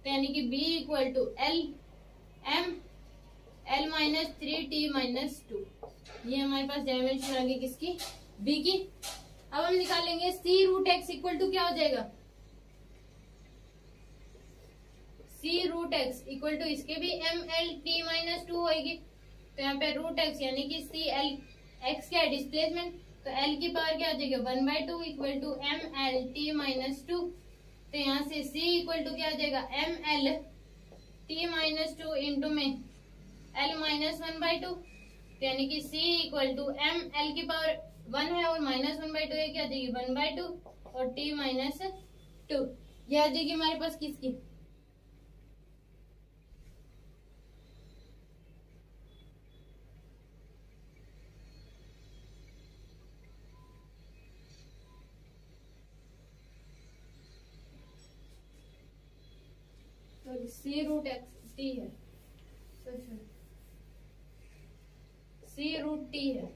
Speaker 1: तो यानी कि B इक्वल टू L-3T-2, ये हमारे पास डायमेंशन आ गई किसकी B की। अब हम निकालेंगे C√x इक्वल टू क्या हो जाएगा C√x इक्वल टू इसके भी MLT-2 होगी, तो यहाँ पे √x यानी कि CL(x) क्या है डिस्प्लेसमेंट, तो L की पावर क्या हो जाएगी 1/2 इक्वल टू MLT-2, तो यहाँ से C इक्वल टू क्या हो जाएगा MLT-2 इंटू में L-1/2, तो यानी कि C इक्वल टू L की पावर 1 है और -1/2 है, क्या आ जाएगी 1/2 और T-2, ये आ जाएगी हमारे पास किसकी C√T है, C√T है,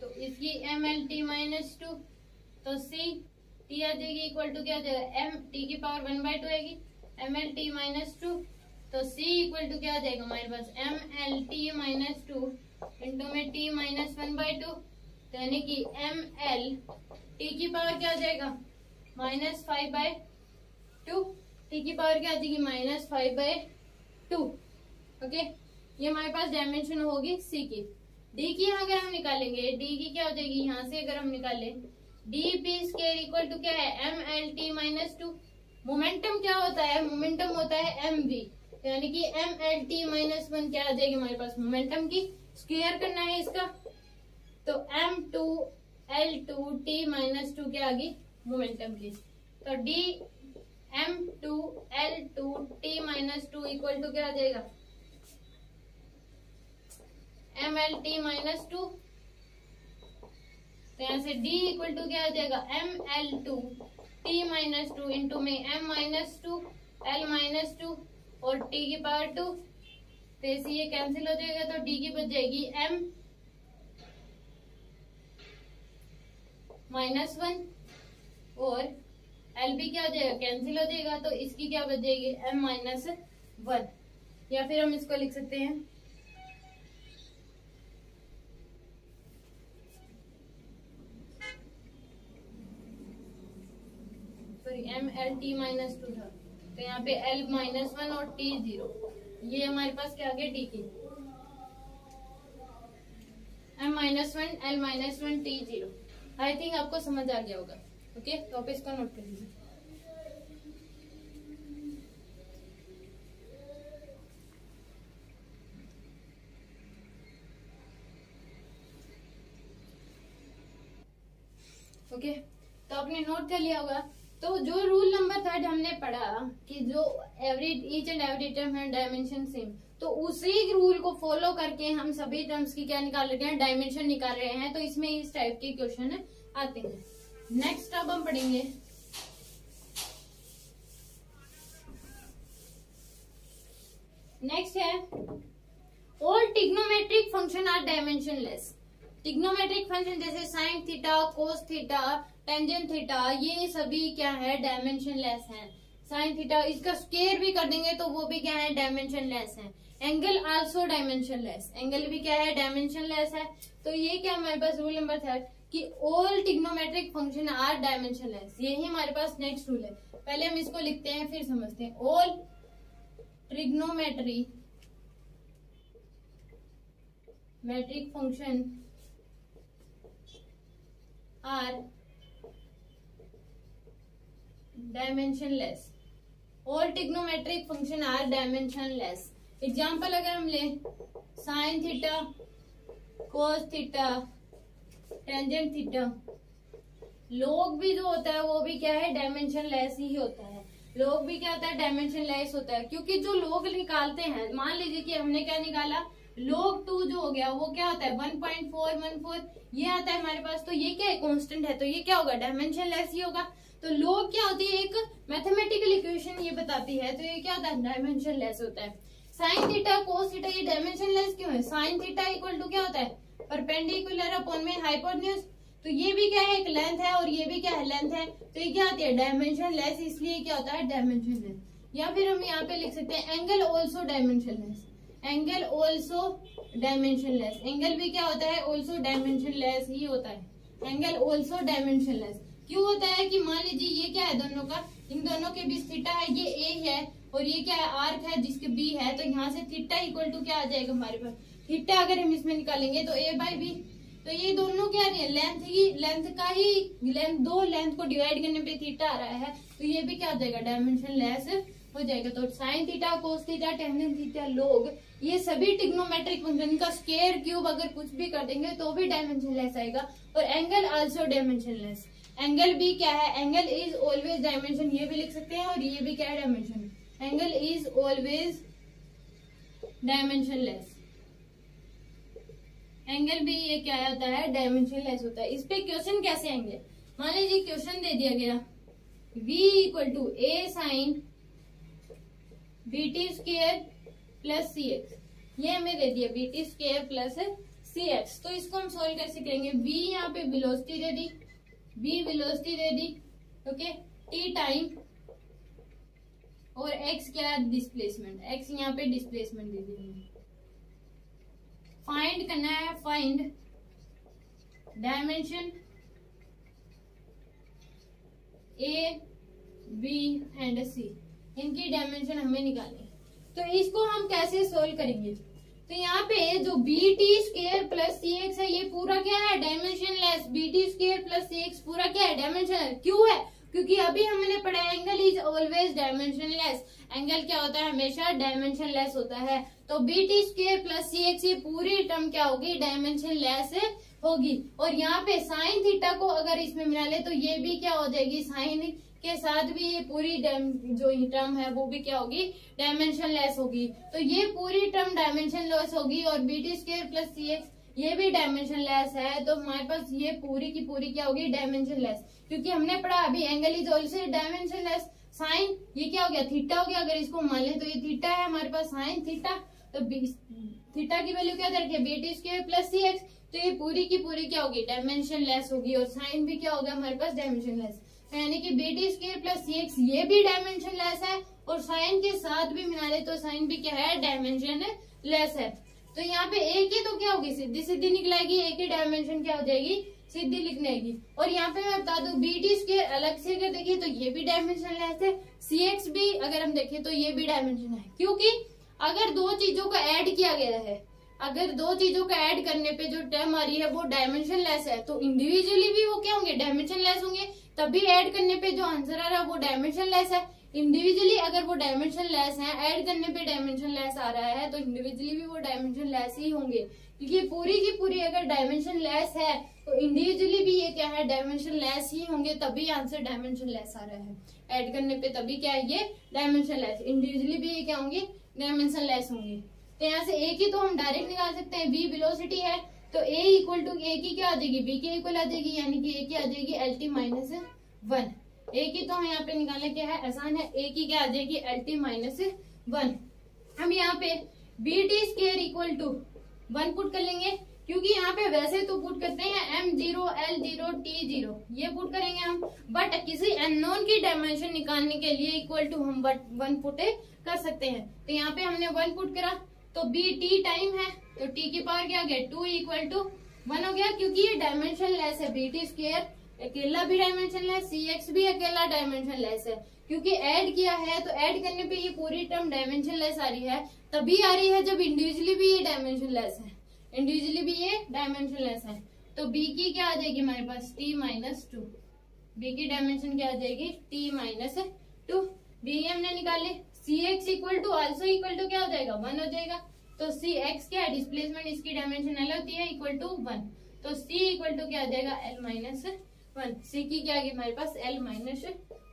Speaker 1: तो इसकी MLT-2, तो C T आ जाएगी इक्वल टू क्या आ जाएगा T की पावर 1/2 आएगी, MLT-2, तो C इक्वल टू क्या आ जाएगा हमारे पास MLT-2 इंटू में T-1/2, तो यानी कि ML T की पावर क्या आ जाएगा -5/2, T की पावर क्या आ जाएगी -5/2। ओके, ये हमारे पास डायमेंशन होगी C की। D की अगर हम निकालेंगे, D की क्या हो जाएगी यहाँ से अगर हम निकालें dp² इक्वल टू क्या है MLT-2। मोमेंटम क्या होता है, मोमेंटम होता है mv, यानी कि MLT माइनस 1 क्या आ जाएगी हमारे पास, मोमेंटम की। स्क्वायर करना है इसका, तो M2L2T माइनस 2 क्या आ गई, मोमेंटम की। तो D M2L2T minus 2 equal to क्या आ जाएगा, MLT माइनस 2। तो यहाँ से D इक्वल टू क्या आ जाएगा, ML2T माइनस 2 इंटू में M माइनस 2 L माइनस 2 और T की पावर 2। तो ऐसे ये कैंसिल हो जाएगा, तो D की बच जाएगी M माइनस 1 और L भी क्या हो जाएगा, कैंसिल हो जाएगा। तो इसकी क्या बच जाएगी, M माइनस 1। या फिर हम इसको लिख सकते हैं MLT माइनस 2 था, तो यहाँ पे L माइनस 1 और T 0। ये हमारे पास क्या आ गया, D की M minus 1 L minus 1 T 0। I think आपको समझ आ गया होगा। ओके, तो आप इसको नोट कर लीजिए। ओके, तो आपने नोट कर लिया होगा। तो जो रूल नंबर 3 हमने पढ़ा कि जो ईच एंड एवरी टर्म है डायमेंशन सेम, तो उसी रूल को फॉलो करके हम सभी टर्म्स की क्या निकाल रहे हैं, डायमेंशन निकाल रहे हैं। तो इसमें इस टाइप के क्वेश्चन आते हैं। नेक्स्ट अब हम पढ़ेंगे नेक्स्ट है all trigonometric function are dimensionless. Trigonometric function जैसे sine theta, cos theta, tangent theta, ये सभी क्या है, डायमेंशनलेस है। साइन थीटा इसका स्क्वायर भी कर देंगे तो वो भी क्या है, डायमेंशनलेस है। एंगल आल्सो डायमेंशनलेस, एंगल भी क्या है, डायमेंशनलेस है। तो ये क्या हमारे पास रूल नंबर 3 कि all trigonometric function are dimensionless. यही हमारे पास नेक्स्ट रूल है। पहले हम इसको लिखते हैं फिर समझते हैं। All trigonometric function are dimensionless. All trigonometric function are dimensionless. Example अगर हम लें, sine theta, cos theta, tangent theta, log भी जो होता है वो भी क्या है, डायमेंशनलेस ही होता है। लॉग भी क्या होता है, डायमेंशनलेस होता है। क्योंकि जो लॉग निकालते हैं, मान लीजिए कि हमने क्या निकाला, log 2 जो हो गया वो क्या होता है, 1.414 ये आता है हमारे पास। तो ये क्या है, कांस्टेंट है, तो ये क्या होगा, डायमेंशनलेस ही होगा। तो log क्या होती है, एक मैथमेटिकल इक्वेशन ये बताती है। तो ये क्या होता है, डायमेंशनलेस होता है। साइन थीटा, कोस थीटा, ये डायमेंशनलेस क्यों है, साइन थीटा इक्वल टू क्या होता है, परपेंडिकुलर अपॉन में हाइपोटेन्यूज। तो ये भी क्या है, एक लेंथ है और ये भी क्या है, लेंथ है। तो ये क्या आती है, डायमेंशनलेस, इसलिए क्या होता है, डायमेंशनलेस। या फिर हम यहाँ पे लिख सकते हैं angle also dimensionless. Angle also dimensionless, angle भी क्या होता है, ऑल्सो डायमेंशनलेस ही होता है। एंगल ऑल्सो डायमेंशनलेस क्यों होता है कि मान लीजिए ये क्या है, दोनों का, इन दोनों के बीच थीटा है, ये ए है और ये क्या है, आर्क है जिसके बी है। तो यहाँ से थीटा इक्वल टू क्या आ जाएगा हमारे पास, थीटा अगर हम इसमें निकालेंगे तो ए बाई बी। तो ये दोनों क्या है, लेंथ का ही दो लेंथ को डिवाइड करने पे थीटा आ रहा है। तो ये भी क्या हो जाएगा, डायमेंशनलेस हो जाएगा। तो sign theta, cos theta, tangent theta, log, ये सभी ट्रिग्नोमेट्रिक फंक्शन का स्क्वायर, क्यूब अगर कुछ भी कर देंगे तो भी डायमेंशनलेस आएगा। और एंगल आल्सो डायमेंशनलेस, एंगल भी क्या है, एंगल इज ऑलवेज डायमेंशन, ये भी लिख सकते हैं। और ये भी क्या है, dimension, angle is always dimensionless. Angle भी ये क्या होता है, डायमेंशनलेस होता है। इस पे क्वेश्चन कैसे आएंगे, मान लीजिए क्वेश्चन दे दिया गया v equal to A sine BT square plus CX, ये हमें दे दिया BT स्क्वायर प्लस CX। तो इसको हम सोल्व कैसे करेंगे, v यहाँ पे वेलोसिटी दे दी, v वेलोसिटी दे दी, ओके, t टाइम और x क्या है, डिस्प्लेसमेंट, x यहाँ पे डिस्प्लेसमेंट दे दी। फाइंड करना है, find dimension A, B and C, इनकी डायमेंशन हमें निकालनी। तो इसको हम कैसे सोल्व करेंगे, तो यहाँ पे जो BT स्क्वायर प्लस CX है ये पूरा क्या है, dimensionless. BT square plus CX पूरा क्या है, डायमेंशनलेस। क्यों है, क्योंकि अभी हमने पढ़ा angle is always dimensionless. Angle क्या होता है, हमेशा डायमेंशन लेस होता है। तो बी टी स्क्वायर प्लस सी एक्स, ये पूरी टर्म क्या होगी, डायमेंशन लेस होगी। और यहाँ पे साइन थीटा को अगर इसमें मिला ले तो ये भी क्या हो जाएगी, साइन के साथ भी ये पूरी जो टर्म है वो भी क्या होगी, डायमेंशन लेस होगी। तो ये पूरी टर्म डायमेंशन लेस होगी और बी टी स्क्वायर प्लस सी एक्स ये भी डायमेंशन लेस है। तो हमारे पास ये पूरी की पूरी क्या होगी, डायमेंशन लेस, क्योंकि हमने पढ़ा अभी angle is also dimensionless. Sine ये क्या हो गया, थीटा हो गया। अगर इसको मान ले तो ये थीटा है हमारे पास, साइन थीटा। तो थीटा की वैल्यू क्या दे रखी है, बी टी स्क्वायर प्लस सी एक्स। तो ये पूरी की पूरी क्या होगी, डायमेंशन लेस होगी। और साइन भी क्या होगा हमारे पास, डायमेंशन लेस। यानी कि बी टी स्क्वायर प्लस सी एक्स ये भी डायमेंशन लेस है और साइन के साथ भी मिला ले तो साइन भी क्या है, डायमेंशन लेस है। तो यहाँ पे एक ही तो क्या होगी, सीधी सीधी निकलाएगी, एक ही डायमेंशन क्या हो जाएगी, सीधी लिखनेगी। और यहाँ पे मैं बता दूं बी टी स्क्वायर अलग से अगर देखिए तो ये भी डायमेंशन लेस है, सी एक्स भी अगर हम देखें तो ये भी डायमेंशन है। क्योंकि अगर दो चीजों का ऐड किया गया है, अगर दो चीजों का ऐड करने पे जो टर्म आ रही है वो डायमेंशन लेस है तो इंडिविजुअली भी वो क्या होंगे, डायमेंशन लेस होंगे। तभी ऐड करने पे जो आंसर आ रहा है वो डायमेंशन लेस है। इंडिविजुअली अगर वो डायमेंशन लेस है, ऐड करने पे डायमेंशन लेस आ रहा है तो इंडिविजुअली भी वो डायमेंशन लेस ही होंगे। क्योंकि पूरी की पूरी अगर डायमेंशन लेस है तो इंडिविजुअली भी ये क्या है, डायमेंशन लेस ही होंगे। तभी आंसर डायमेंशन लेस आ रहा है, ऐड करने पे तभी क्या है, ये डायमेंशन लेस। इंडिविजुअली भी ये क्या होंगे, डायमेंशन लेस होंगे। तो यहाँ से ए की तो हम डायरेक्ट निकाल सकते हैं, बी वेलोसिटी है तो ए इक्वल टू ए की क्या आ जाएगी, बी के इक्वल आ जाएगी। यानी कि ए की आ जाएगी एल टी माइनस 1। ए की तो हम यहाँ पे निकालना क्या है, आसान है। ए की क्या आ जाएगी, एल टी माइनस 1। हम यहाँ पे B T square equal to 1 put कर लेंगे, क्योंकि यहाँ पे वैसे तो पुट करते हैं m0 l0 t0 ये पुट करेंगे हम, बट किसी अननोन की डायमेंशन निकालने के लिए इक्वल टू हम 1 पुट कर सकते हैं। तो यहाँ पे हमने 1 पुट करा तो बी टी टाइम है तो टी की पावर क्या आ गया, 2 इक्वल टू 1 हो गया। क्योंकि ये डायमेंशन लेस है, बी टी स्क्वायर अकेला भी डायमेंशन लेस, सी एक्स भी अकेला डायमेंशन लेस है। क्योंकि ऐड किया है तो ऐड करने पे ये पूरी टर्म डायमेंशन लेस आ रही है, तभी आ रही है जब इंडिविजुअली भी ये डायमेंशन लेस है, इंडिविजुअली भी ये डायमेंशन लेस है। तो बी की क्या आ जाएगी हमारे पास, t माइनस 2। बी की डायमेंशन क्या आ जाएगी, t माइनस 2। बी हमने निकाले, c x equal to also equal to क्या हो जाएगा, 1 हो जाएगा। तो सी एक्स क्या है, डिस्प्लेसमेंट इसकी डायमेंशन एल होती है, इक्वल टू 1। तो सी इक्वल टू क्या आ जाएगा, एल माइनस 1। सी की क्या आ गई हमारे पास, एल माइनस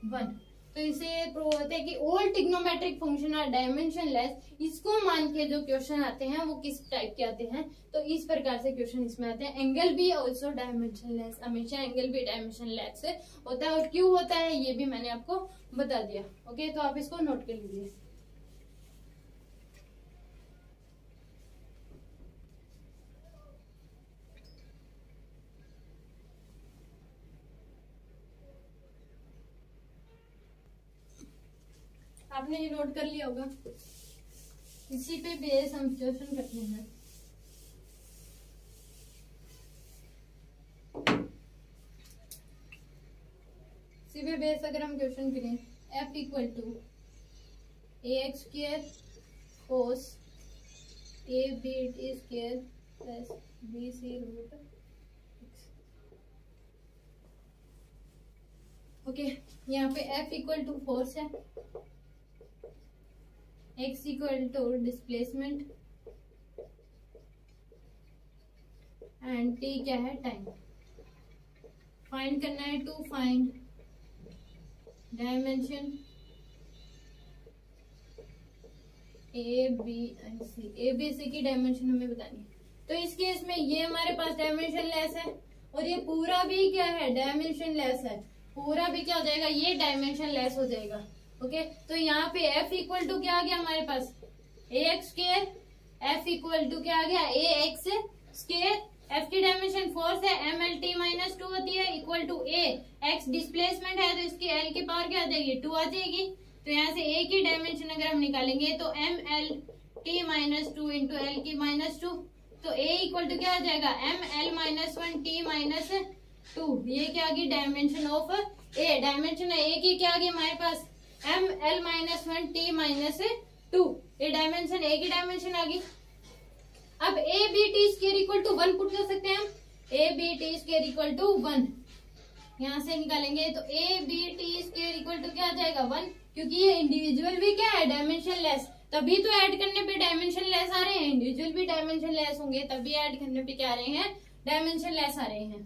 Speaker 1: 1। तो इसे प्रूव होता है कि all trigonometric function are dimensionless. इसको मान के जो क्वेश्चन आते हैं वो किस टाइप के आते हैं, तो इस प्रकार से क्वेश्चन इसमें आते हैं। एंगल भी ऑल्सो डायमेंशन लेस, हमेशा एंगल भी डायमेंशन लेस होता है। और क्यों होता है ये भी मैंने आपको बता दिया। ओके, तो आप इसको नोट कर लीजिए। आपने ये नोट कर लिया होगा, इसी पे बेस हम क्वेश्चन करते हैं। इसी पे बेस अगर हम क्वेश्चन करें, f equal to A x square cos A B T square plus B C root x. Okay, यहाँ पे f इक्वल टू फोर्स है, x equal to displacement and t क्या है, टाइम। फाइंड करना है, to find dimension A B and C. A B C की dimension हमें बतानी है। तो इस केस में ये हमारे पास डायमेंशन लेस है और ये पूरा भी क्या है, डायमेंशन लेस है। पूरा भी क्या हो जाएगा, ये डायमेंशन लेस हो जाएगा। ओके, तो यहाँ पे f इक्वल टू क्या आ गया हमारे पास, a x square. f equal to क्या आ गया, ए एक्स स्क्र। f की डायमेंशन फोर्स है, एम एल टी माइनस 2 होती है, equal to A x displacement है तो इसकी l की पावर क्या आ जाएगी, 2 आ जाएगी। तो यहाँ से a की डायमेंशन अगर हम निकालेंगे तो M L T minus 2 into L की माइनस 2। तो a इक्वल टू क्या आ जाएगा, M L minus 1 T minus 2। ये क्या आ गई, डायमेंशन ऑफ a। डायमेंशन है a की क्या आ गई हमारे पास, M L minus 1 T minus 2। ये डायमेंशन ए की डायमेंशन आ गई। अब a B T square equal to 1 put कर सकते हैं हम, A B T square equal to 1 यहाँ से निकालेंगे तो A B T square equal to क्या क्या आ जाएगा 1, क्योंकि ये इंडिविजुअल भी क्या है डायमेंशन लेस, तभी तो ऐड करने पे डायमेंशन लेस आ रहे हैं। इंडिविजुअल भी डायमेंशन लेस होंगे तभी ऐड करने पे क्या आ रहे हैं, डायमेंशन लेस आ रहे हैं।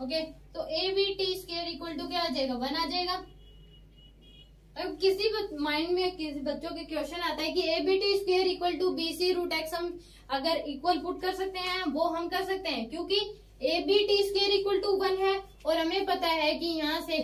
Speaker 1: ओके, तो A B T square equal to क्या आ जाएगा 1 आ जाएगा। अब किसी माइंड में किसी बच्चों के क्वेश्चन आता है कि A B T square equal to B C root x, हम अगर इक्वल पुट कर सकते हैं वो हम कर सकते हैं, क्योंकि A B T square equal to 1 है और हमें पता है कि यहाँ से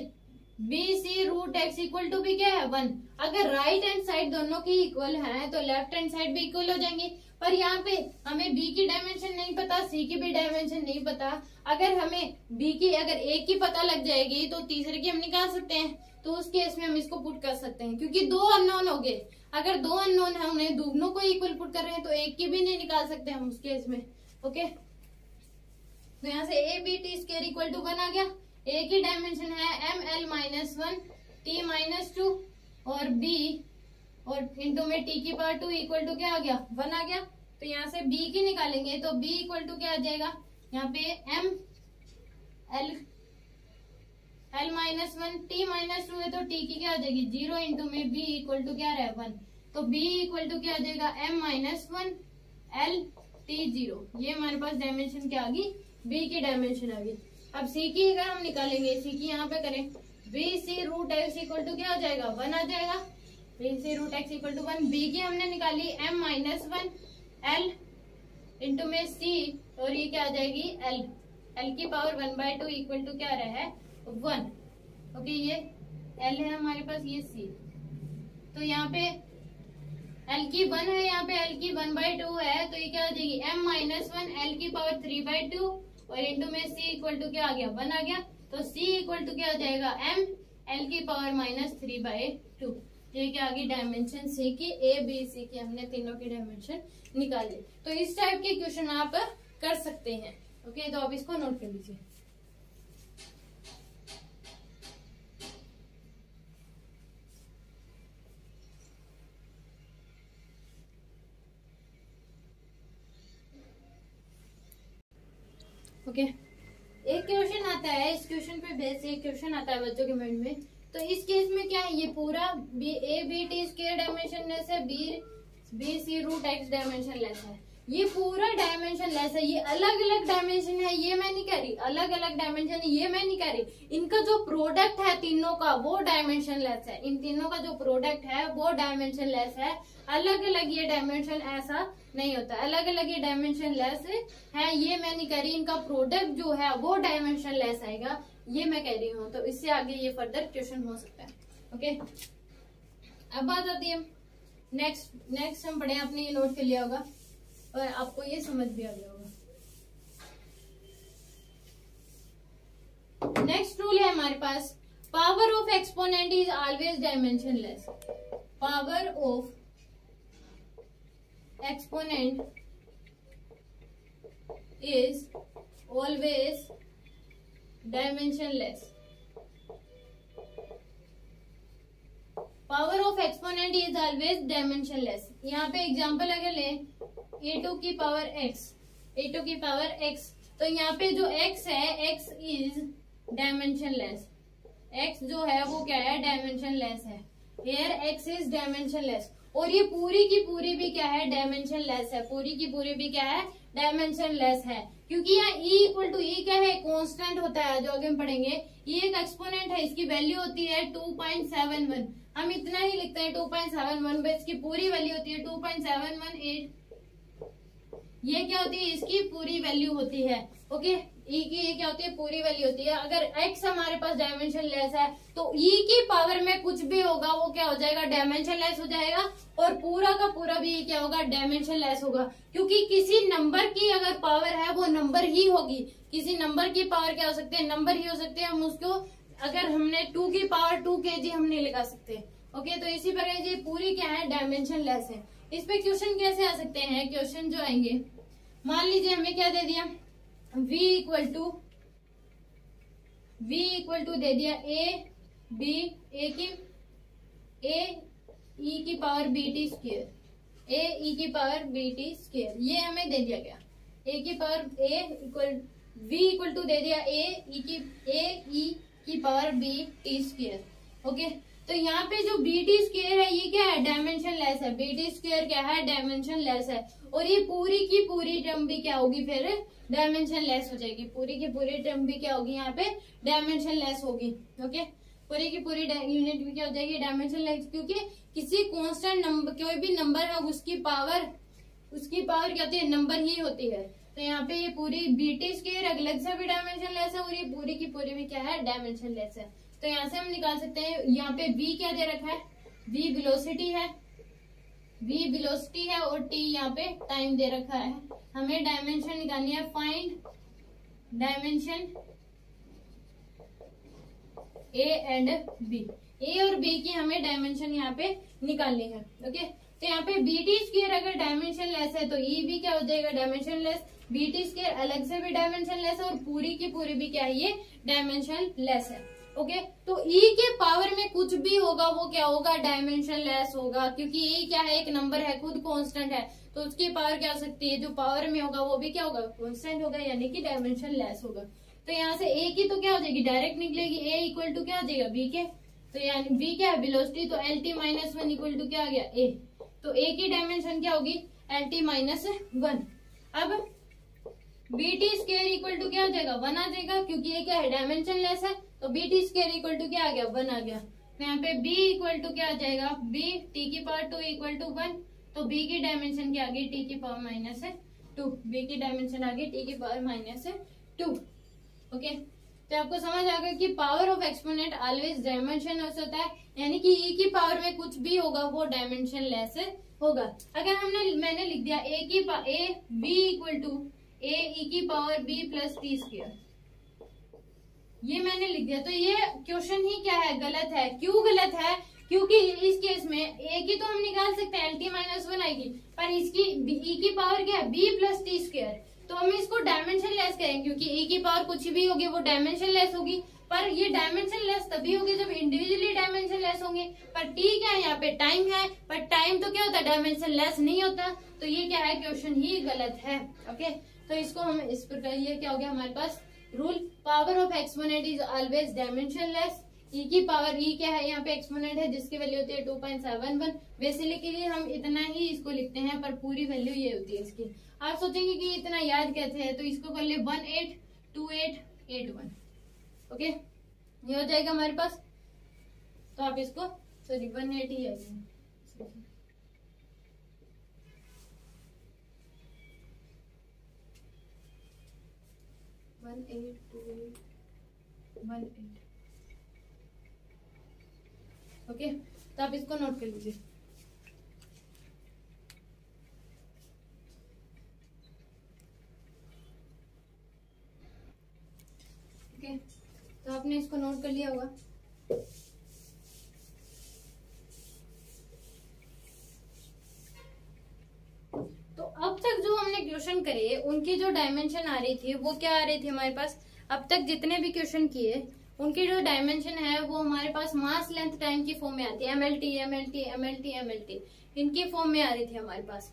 Speaker 1: B C root x equal to भी क्या है 1। अगर राइट हैंड साइड दोनों की इक्वल है तो लेफ्ट हैंड साइड भी इक्वल हो जाएंगे, पर यहाँ पे हमें बी की डायमेंशन नहीं पता, सी की भी डायमेंशन नहीं पता। अगर हमें बी की अगर एक की पता लग जाएगी तो तीसरे की हम निकाल सकते हैं, तो उस केस में हम इसको पुट कर सकते हैं, क्योंकि 2 अननोन हो गए। अगर 2 अननोन है उन्हें दोनों को इक्वल पुट कर रहे हैं तो एक की भी नहीं निकाल सकते हम उस केस में। ओके, तो यहाँ से A B T square equal to 1 आ गया। ए की डायमेंशन है M L minus 1 T minus 2 और बी और इंटू में टी की पावर 2 इक्वल टू क्या आ गया 1 आ गया। तो यहाँ से बी की निकालेंगे तो बी इक्वल टू क्या आ जाएगा, यहाँ पे M L L minus 1 T minus 2 है तो टी की क्या आ जाएगी 0 इंटू में बी इक्वल टू क्या रहा 1, तो बी इक्वल टू क्या आ जाएगा एम माइनस 1 एल टी 0। ये हमारे पास डायमेंशन क्या आ गई, बी की डायमेंशन आ गई। अब सी की अगर हम निकालेंगे, सी की यहाँ पे करें B C root x equal to क्या आ जाएगा 1 आ जाएगा। B C root x equal to 1, B की हमने निकाली एम माइनस 1 एल इंटू में सी और ये क्या आ जाएगी एल, एल की पावर 1/2 इक्वल टू क्या आ रहा है 1। ओके, ये एल है हमारे पास, ये सी, तो यहाँ पे एल की 1 है, यहाँ पे एल की 1/2 है, तो ये क्या आ जाएगी एम माइनस 1 एल की पावर 3/2 और इंटू में सी इक्वल टू क्या आ गया 1 आ गया। तो सी इक्वल टू क्या आ जाएगा एम एल की पावर माइनस 3/2। ये क्या आ गई डायमेंशन सी की, ए बी सी की, हमने तीनों की डायमेंशन निकाली। तो इस टाइप के क्वेश्चन आप कर सकते हैं। ओके, तो आप इसको नोट कर लीजिए। ओके, एक क्वेश्चन आता है, इस क्वेश्चन पे बेस एक क्वेश्चन आता है बच्चों के माइंड में। तो इस केस में क्या है, ये पूरा a B T square dimensionless है, बी सी रूट एक्स डायमेंशन लेस है, ये पूरा डायमेंशन लेस है। ये अलग अलग डायमेंशन है, ये मैं नहीं कह रही, अलग अलग डायमेंशन है ये मैं नहीं कह रही। इनका जो प्रोडक्ट है तीनों का वो डायमेंशन लेस है, इन तीनों का जो प्रोडक्ट है वो डायमेंशन लेस है। अलग अलग ये डायमेंशन ऐसा नहीं होता, अलग अलग ये डायमेंशन लेस है, ये मैं नहीं कह रही। इनका प्रोडक्ट जो है वो डायमेंशन लेस आएगा, ये मैं कह रही हूँ। तो इससे आगे ये फर्दर क्वेश्चन हो सकता है। ओके, अब बात आती है नेक्स्ट हम पढ़े, आपने ये नोट कर लिया होगा और आपको ये समझ भी आ गया होगा। नेक्स्ट रूल है हमारे पास, power of exponent is always dimensionless. Power of exponent is always dimensionless. Power of exponent is always dimensionless. यहाँ पे एग्जाम्पल अगर लें a2 की पावर x, a2 की पावर x, तो यहाँ पे जो x है x is dimensionless, x जो है वो क्या है डायमेंशनलेस है। Here x is dimensionless और ये पूरी की पूरी भी क्या है डायमेंशन लेस है, पूरी की पूरी भी क्या है डायमेंशन लेस है, क्योंकि यहाँ e इक्वल टू ई क्या है कांस्टेंट होता है, जो आगे हम पढ़ेंगे। ये एक एक्सपोनेंट है, इसकी वैल्यू होती है 2.71, हम इतना ही लिखते हैं 2.71, बस इसकी पूरी वैल्यू होती है 2.718। ये क्या होती है इसकी पूरी वैल्यू होती है। ओके, ई की ये क्या होती है पूरी वैल्यू होती है। अगर x हमारे पास डायमेंशन लेस है तो e की पावर में कुछ भी होगा वो क्या हो जाएगा डायमेंशन लेस हो जाएगा, और पूरा का पूरा भी क्या होगा डायमेंशन लेस होगा, क्योंकि किसी नंबर की अगर पावर है वो नंबर ही होगी। किसी नंबर की पावर क्या हो सकते हैं नंबर ही हो सकते हैं, हम उसको अगर हमने 2 की पावर 2 kg हम नहीं लगा सकते। ओके, तो इसी प्रकार ये पूरी क्या है डायमेंशन लेस है। इस पे क्वेश्चन कैसे आ सकते हैं, क्वेश्चन जो आएंगे, मान लीजिए हमें क्या दे दिया v इक्वल टू दे दिया ए ई की पावर बी टी स्क्वायर, ए ई की पावर बी टी स्क्वायर, ये हमें दे दिया गया। ए की power a equal v equal to दे दिया ए ई की power b T square. Okay, तो यहाँ पे जो बीटी स्क्वायर है ये क्या है, डायमेंशन लेस है। बीटी स्क्वायर क्या है, डायमेंशन लेस है। और ये पूरी की पूरी टर्म भी क्या होगी, फिर डायमेंशन लेस हो जाएगी। पूरी की पूरी टर्म भी क्या होगी, यहाँ पे डायमेंशन लेस होगी। ओके, पूरी की पूरी यूनिट भी क्या हो जाएगी, डायमेंशन लेस, क्योंकि किसी कांस्टेंट नंबर, कोई भी नंबर है उसकी पावर क्या होती है, नंबर ही होती है। तो यहाँ पे ये पूरी बीटी स्क्वायर अलग से भी डायमेंशन लेस है और ये पूरी की पूरी भी क्या है, डायमेंशन लेस है। तो यहाँ से हम निकाल सकते हैं, यहाँ पे v क्या दे रखा है, v वेलोसिटी है, और t यहाँ पे टाइम दे रखा है। हमें डायमेंशन निकालनी है, find dimension a and b। a और b की हमें डायमेंशन यहाँ पे निकालनी है। ओके, तो यहाँ पे बीटी स्क्वायर अगर डायमेंशन लेस है तो ई भी क्या हो जाएगा, डायमेंशन लेस। बीटी स्क्वायर अलग से भी डायमेंशन लेस है और पूरी की पूरी भी क्या है, ये डायमेंशन लेस है। ओके, तो ई के पावर में कुछ भी होगा वो क्या होगा, डायमेंशन लेस होगा, क्योंकि ई क्या है, एक नंबर है, खुद कांस्टेंट है, तो उसकी पावर क्या हो सकती है, जो पावर में होगा वो भी क्या होगा, कांस्टेंट होगा, यानी कि डायमेंशन लेस होगा। तो यहाँ से ए की तो क्या हो जाएगी, डायरेक्ट निकलेगी, ए इक्वल टू क्या हो जाएगा, बी के। तो यानी बी क्या है, वेलोसिटी, तो L T minus one equal to क्या आ गया, ए। तो ए की डायमेंशन क्या होगी, एल टी माइनस वन। अब बीटी स्क्वायर इक्वल टू क्या हो जाएगा, वन आ जाएगा, क्योंकि ये क्या है, डायमेंशन लेस है। तो बीटी स्क्वायर इक्वल टू क्या आ गया, वन आ गया। तो यहाँ पे b इक्वल टू क्या आ जाएगा, b t की पावर 2 इक्वल टू 1। तो b की डायमेंशन क्या आ गई, t की पावर माइनस 2। b की डायमेंशन आ गई t की पावर माइनस 2। ओके, तो आपको समझ आ गया कि power of exponent always dimension less होता है, यानी कि e की पावर में कुछ भी होगा वो डायमेंशन लेस होगा। अगर मैंने लिख दिया b equal to a e की power b plus T square, ये मैंने लिख दिया, तो ये क्वेश्चन ही क्या है, गलत है। क्यों गलत है, क्योंकि इस केस में ए की तो हम निकाल सकते हैं, एल टी माइनस वन आएगी, पर इसकी ई की पावर क्या है, बी प्लस टी स्क्वायर, तो हम इसको डायमेंशन लेस करेंगे, क्योंकि ई की पावर कुछ भी होगी वो डायमेंशन लेस होगी। पर ये डायमेंशन लेस तभी होगी जब इंडिविजुअली डायमेंशन लेस होंगे। पर टी क्या है, यहाँ पे टाइम है, पर टाइम तो क्या होता है, डायमेंशन लेस नहीं होता। तो ये क्या है, क्वेश्चन ही गलत है। ओके, तो इसको हम इस प्रकार, ये क्या हो गया हमारे पास rule, power of exponent is always dimensionless. E की पावर, ई क्या है, यहाँ पे एक्सपोनेंट है जिसकी वैल्यू होती है 2.71। वैसे के लिए हम इतना ही इसको लिखते हैं, पर पूरी वैल्यू ये होती है इसकी। आप सोचेंगे कि इतना याद कैसे है, तो इसको कर ले 182881। ओके, ये हो जाएगा हमारे पास। तो आप इसको, सॉरी 180 ही आएगा, 182818। ओके, तो आप इसको नोट कर लीजिए। ओके, तो आपने इसको नोट कर लिया होगा। तो अब तक जो हमने क्वेश्चन करे उनकी जो डायमेंशन आ रही थी वो क्या आ रही थी हमारे पास, अब तक जितने भी क्वेश्चन किए उनकी जो डायमेंशन है वो हमारे पास मास लेंथ टाइम की फॉर्म में आती है, MLT MLT MLT MLT इनकी फॉर्म में आ रही थी हमारे पास।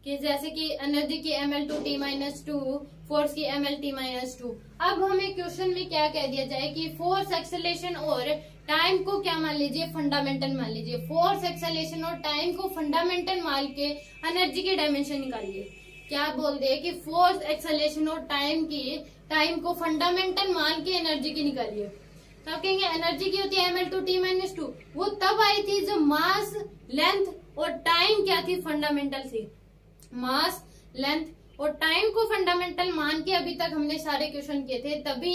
Speaker 1: कि जैसे कि एनर्जी की ML2T-2, फोर्स की MLT-2। अब हमें क्वेश्चन में क्या कह दिया जाए कि फोर्स, एक्सेलरेशन और टाइम को क्या मान लीजिए, फंडामेंटल मान लीजिए। फोर्स, एक्सेलरेशन और टाइम को फंडामेंटल मान के एनर्जी की डायमेंशन निकालिए। क्या बोल दे कि फोर्स, एक्सेलरेशन और टाइम को फंडामेंटल मान के एनर्जी की निकालिए। तो आप कहेंगे एनर्जी की होती है ML2T-2। वो तब आई थी जब मास, लेंथ और टाइम क्या थी, फंडामेंटल थी। मास, लेंथ और टाइम को फंडामेंटल मान के अभी तक हमने सारे क्वेश्चन किए थे, तभी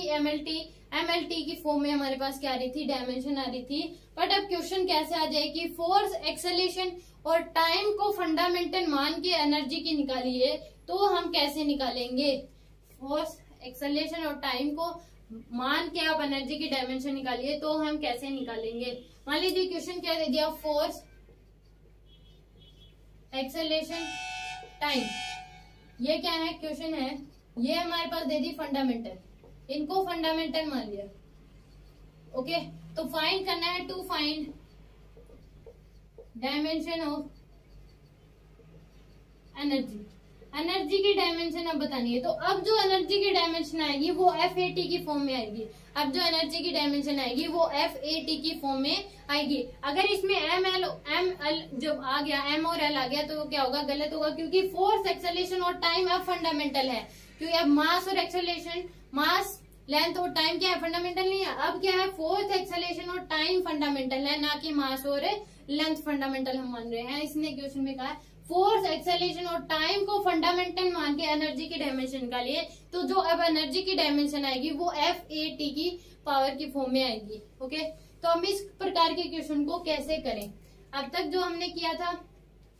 Speaker 1: MLT की फॉर्म में हमारे पास क्या आ रही थी, डायमेंशन आ रही थी। बट अब क्वेश्चन कैसे आ जाए कि फोर्स, एक्सेलरेशन और टाइम को फंडामेंटल मान के एनर्जी की निकालिए, तो हम कैसे निकालेंगे। फोर्स, एक्सेलरेशन और टाइम को मान के आप एनर्जी की डायमेंशन निकालिए, तो हम कैसे निकालेंगे। मान लीजिए क्वेश्चन क्या दे दिया, फोर्स, एक्सेलरेशन, टाइम, ये क्या है क्वेश्चन है, ये हमारे पास दे दी फंडामेंटल, इनको फंडामेंटल मान लिया। ओके, तो फाइंड करना है, to find dimension of energy. Energy की डायमेंशन अब बतानी है। तो अब जो एनर्जी की डायमेंशन आएगी वो FAT की फॉर्म में आएगी। अब जो एनर्जी की डायमेंशन आएगी वो FAT की फॉर्म में आएगी। अगर इसमें ML जब आ गया, M और L आ गया तो क्या होगा, गलत होगा, क्योंकि फोर्स, एक्सेलरेशन और टाइम अब फंडामेंटल है। क्योंकि अब मास और एक्सेलरेशन, मास, लेंथ और टाइम क्या है, फंडामेंटल नहीं है। अब क्या है, फोर्स, एक्सेलरेशन और टाइम फंडामेंटल है, ना कि मास और लेंथ फंडामेंटल हम मान रहे हैं। इसने क्वेश्चन में कहा है फोर्स, एक्सेलरेशन और टाइम को फंडामेंटल मान के एनर्जी की डायमेंशन निकालिए। तो जो अब एनर्जी की डायमेंशन आएगी वो FAT की पावर की फॉर्म में आएगी। ओके, तो हम इस प्रकार के क्वेश्चन को कैसे करें। अब तक जो हमने किया था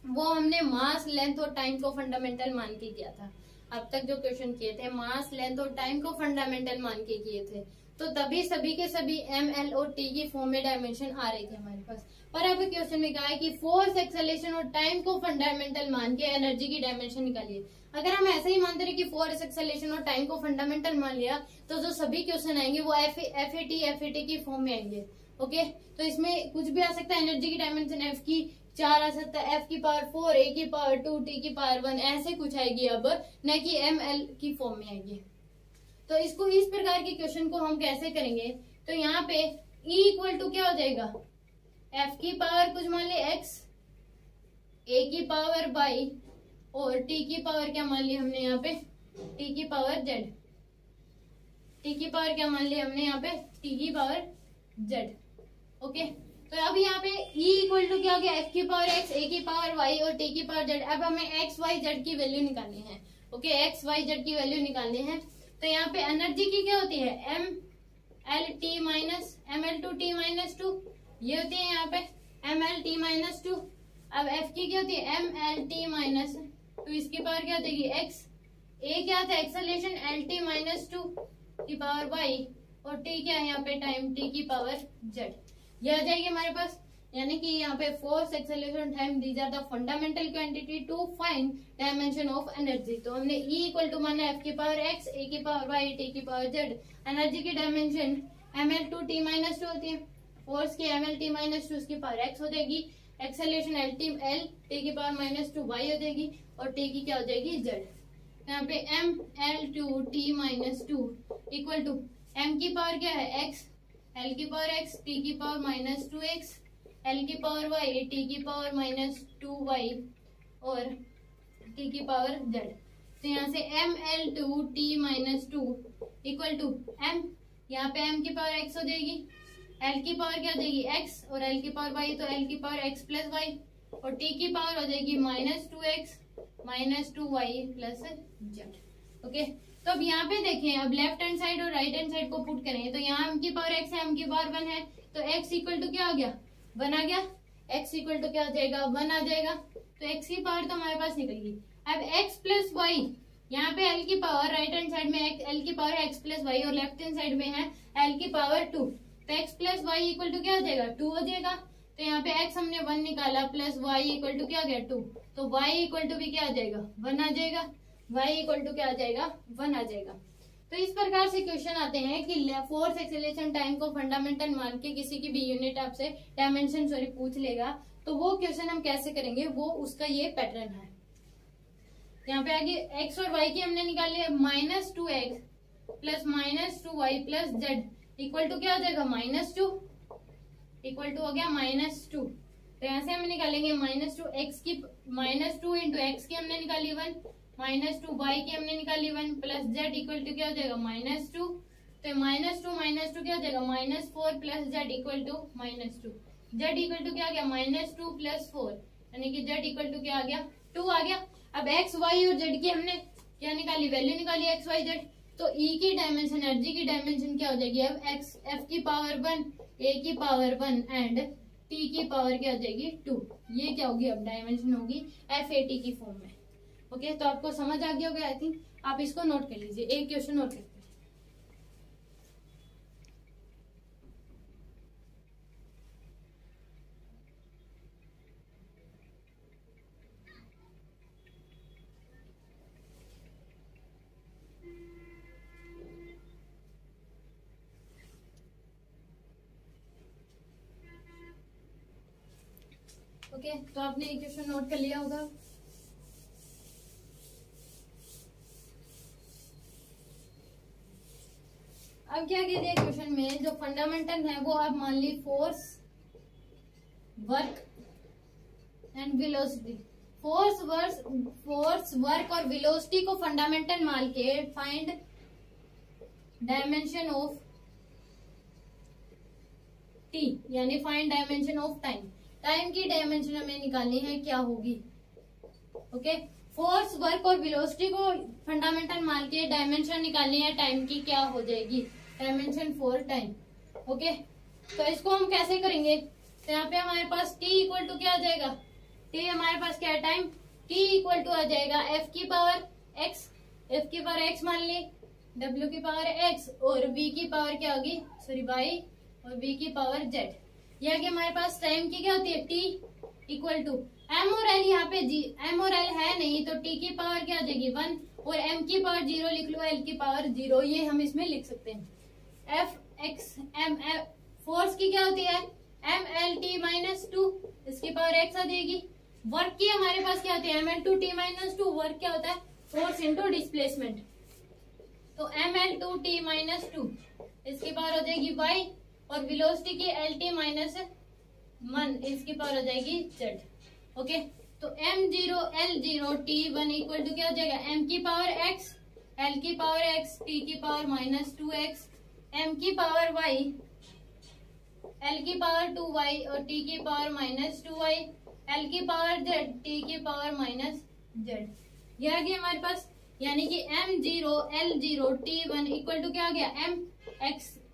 Speaker 1: वो हमने मास, लेंथ और टाइम को फंडामेंटल मान के किया था। अब तक जो क्वेश्चन किए थे मास, लेंथ और टाइम को फंडामेंटल मान के किए थे, तो तभी सभी के सभी ML और T की फॉर्म में डायमेंशन आ रही थी हमारे पास। पर अब क्वेश्चन में कहा है कि फोर्स, एक्सेलरेशन और टाइम को फंडामेंटल मान के एनर्जी की डायमेंशन निकालिए। अगर हम ऐसे ही मानते रहे कि फोर्स, एक्सेलरेशन और टाइम को फंडामेंटल मान लिया तो जो सभी क्वेश्चन आएंगे वो FAT की फॉर्म में आएंगे। ओके, तो इसमें कुछ भी आ सकता है। एनर्जी की डायमेंशन F की 4 आ सकता है, F की पावर 4, A की पावर 2, T की पावर 1, ऐसे कुछ आएगी अब, न कि ML की फॉर्म में आएगी। तो इसको, इस प्रकार के क्वेश्चन को हम कैसे करेंगे। तो यहाँ पे E इक्वल टू क्या हो जाएगा, F की पावर कुछ मान लिया X, A की पावर Y और T की पावर क्या मान लिया हमने यहाँ पे, T की पावर Z। T की पावर क्या मान लिया हमने यहाँ पे, T की पावर Z। ओके, तो अब यहाँ पे E इक्वल टू क्या हो गया, F की पावर X, A की पावर Y और T की पावर Z। अब हमें X, Y, Z की वैल्यू निकालनी है। ओके, X, Y, Z की वैल्यू निकालनी है। तो यहाँ पे एनर्जी की क्या होती है, MLT माइनस ML2T माइनस 2, ये होती है यहाँ पे MLT माइनस 2। अब F की क्या होती है, MLT माइनस 2, इसकी पावर क्या होती है X, A क्या था एक्सेलरेशन, LT माइनस 2 की पावर Y और T क्या है यहाँ पे टाइम, T की पावर Z। ये आ जाएगी हमारे पास। यानी कि यहाँ पे force, acceleration, time, these are the fundamental quantity to find dimension of energy. तो हमने E इक्वल टू माना F की पावर X, A की पावर Y, T की पावर Z। एनर्जी की डायमेंशन ML2T माइनस 2 होती है, फोर्स की MLT माइनस 2 की पावर X हो जाएगी, एक्सेलरेशन T की पावर माइनस 2 Y हो जाएगी और T की क्या हो जाएगी Z। यहाँ पे ML2T minus 2 equal to M की पावर क्या है X, L की पावर X, T की पावर माइनस 2X, L की पावर Y, T की पावर माइनस 2Y और T की पावर Z। तो यहाँ से ML2T minus 2 equal to M, यहाँ पे M की पावर X हो जाएगी, L की पावर क्या हो जाएगी X और L की पावर Y, तो L की पावर X प्लस Y और T की पावर हो जाएगी minus 2X minus 2Y plus Z। Okay, तो अब यहाँ पे देखें, अब लेफ्ट हैंड साइड और राइट हैंड साइड को पुट करें तो यहाँ M की पावर X है, M की पावर 1 है, तो X इक्वल टू क्या हो गया, 1 आ गया। X इक्वल टू क्या हो जाएगा, 1 आ जाएगा। तो X की पावर तो हमारे पास निकल गई। अब X प्लस Y, यहाँ पे L की पावर राइट हैंड साइड में L की पावर X प्लस Y और लेफ्ट हैंड साइड में है L की पावर 2, तो X plus Y equal to क्या हो जाएगा, 2 हो जाएगा। तो यहाँ पे X हमने 1 निकाला प्लस Y इक्वल टू क्या हो गया 2, तो Y इक्वल टू भी क्या आ जाएगा, 1 आ जाएगा। Y इक्वल टू क्या आ जाएगा, 1 आ जाएगा। तो इस प्रकार से क्वेश्चन आते हैं कि फोर्स, एक्सेलरेशन, टाइम को फंडामेंटल मान के किसी की भी यूनिट आपसे डायमेंशन पूछ लेगा तो वो क्वेश्चन हम कैसे करेंगे, वो उसका ये पैटर्न है। यहाँ पे आगे x और y की हमने निकाली minus 2x plus minus 2y plus z equal to क्या हो जाएगा, -2 इक्वल टू हो गया -2। तो यहाँ से हम निकालेंगे -2x की, -2 इंटू एक्स की हमने निकाली 1, -2y की हमने निकाली 1 प्लस z इक्वल टू क्या हो जाएगा -2। तो -2 क्या हो जाएगा -4 plus z equal to -2। z equal to क्या आ गया -2 प्लस 4, यानी कि z इक्वल टू क्या आ गया 2 आ गया। अब x y और z की हमने क्या निकाली, वैल्यू निकाली x y z। तो E की डायमेंशन, एनर्जी की डायमेंशन क्या हो जाएगी, अब x f की पावर 1, a की पावर 1 एंड t की पावर क्या हो जाएगी 2। ये क्या होगी, अब डायमेंशन होगी FAT की फॉर्म में। ओके, तो आपको समझ आ गया होगा आई थिंक। आप इसको नोट कर लीजिए, एक क्वेश्चन नोट करते हैं। ओके, तो आपने एक क्वेश्चन नोट कर लिया होगा। अब क्या कह दिया क्वेश्चन में, जो फंडामेंटल है वो आप मान ली force, work and velocity. Force, work और वेलोसिटी को फंडामेंटल मान के फाइंड डायमेंशन ऑफ टी, यानी find dimension of time. Time की डायमेंशन हमें निकालनी है, क्या होगी। ओके, फोर्स, वर्क और वेलोसिटी को फंडामेंटल मान के डायमेंशन निकालनी है टाइम की, क्या हो जाएगी, डायमेंशन फॉर टाइम। ओके, तो इसको हम कैसे करेंगे, तो यहाँ पे हमारे पास t इक्वल टू क्या आ जाएगा, t हमारे पास क्या है टाइम, t इक्वल टू आ जाएगा f की पावर x, f की पावर x मान ली, w की पावर x और v की पावर क्या होगी, सॉरी y, और v की पावर z। ये आगे हमारे पास टाइम की क्या होती है, t इक्वल टू m और l, यहाँ पे m और l है नहीं तो t की पावर क्या आ जाएगी 1 और m की पावर 0 लिख लो, l की पावर 0, ये हम इसमें लिख सकते हैं। f x m f, force की क्या होती है m l t माइनस 2, इसकी पावर x आ जाएगी। वर्क की हमारे पास क्या होती है m l 2 t minus 2, work क्या होता है फोर्स इंटू डिस्प्लेसमेंट, तो m l 2 t माइनस 2, इसकी पावर हो जाएगी y, और वेलोसिटी की एल टी माइनस 1, इसकी पावर हो जाएगी z। ओके, तो m0 l0 t1 equal to क्या हो जाएगा, m की पावर x, l की पावर x, t की पावर माइनस 2x, m की पावर y, l की पावर 2y और t की पावर माइनस 2y, l की पावर z, t की पावर माइनस z। ये आ गया हमारे पास, यानी कि m0 l0 t1 equal to क्या आ गया,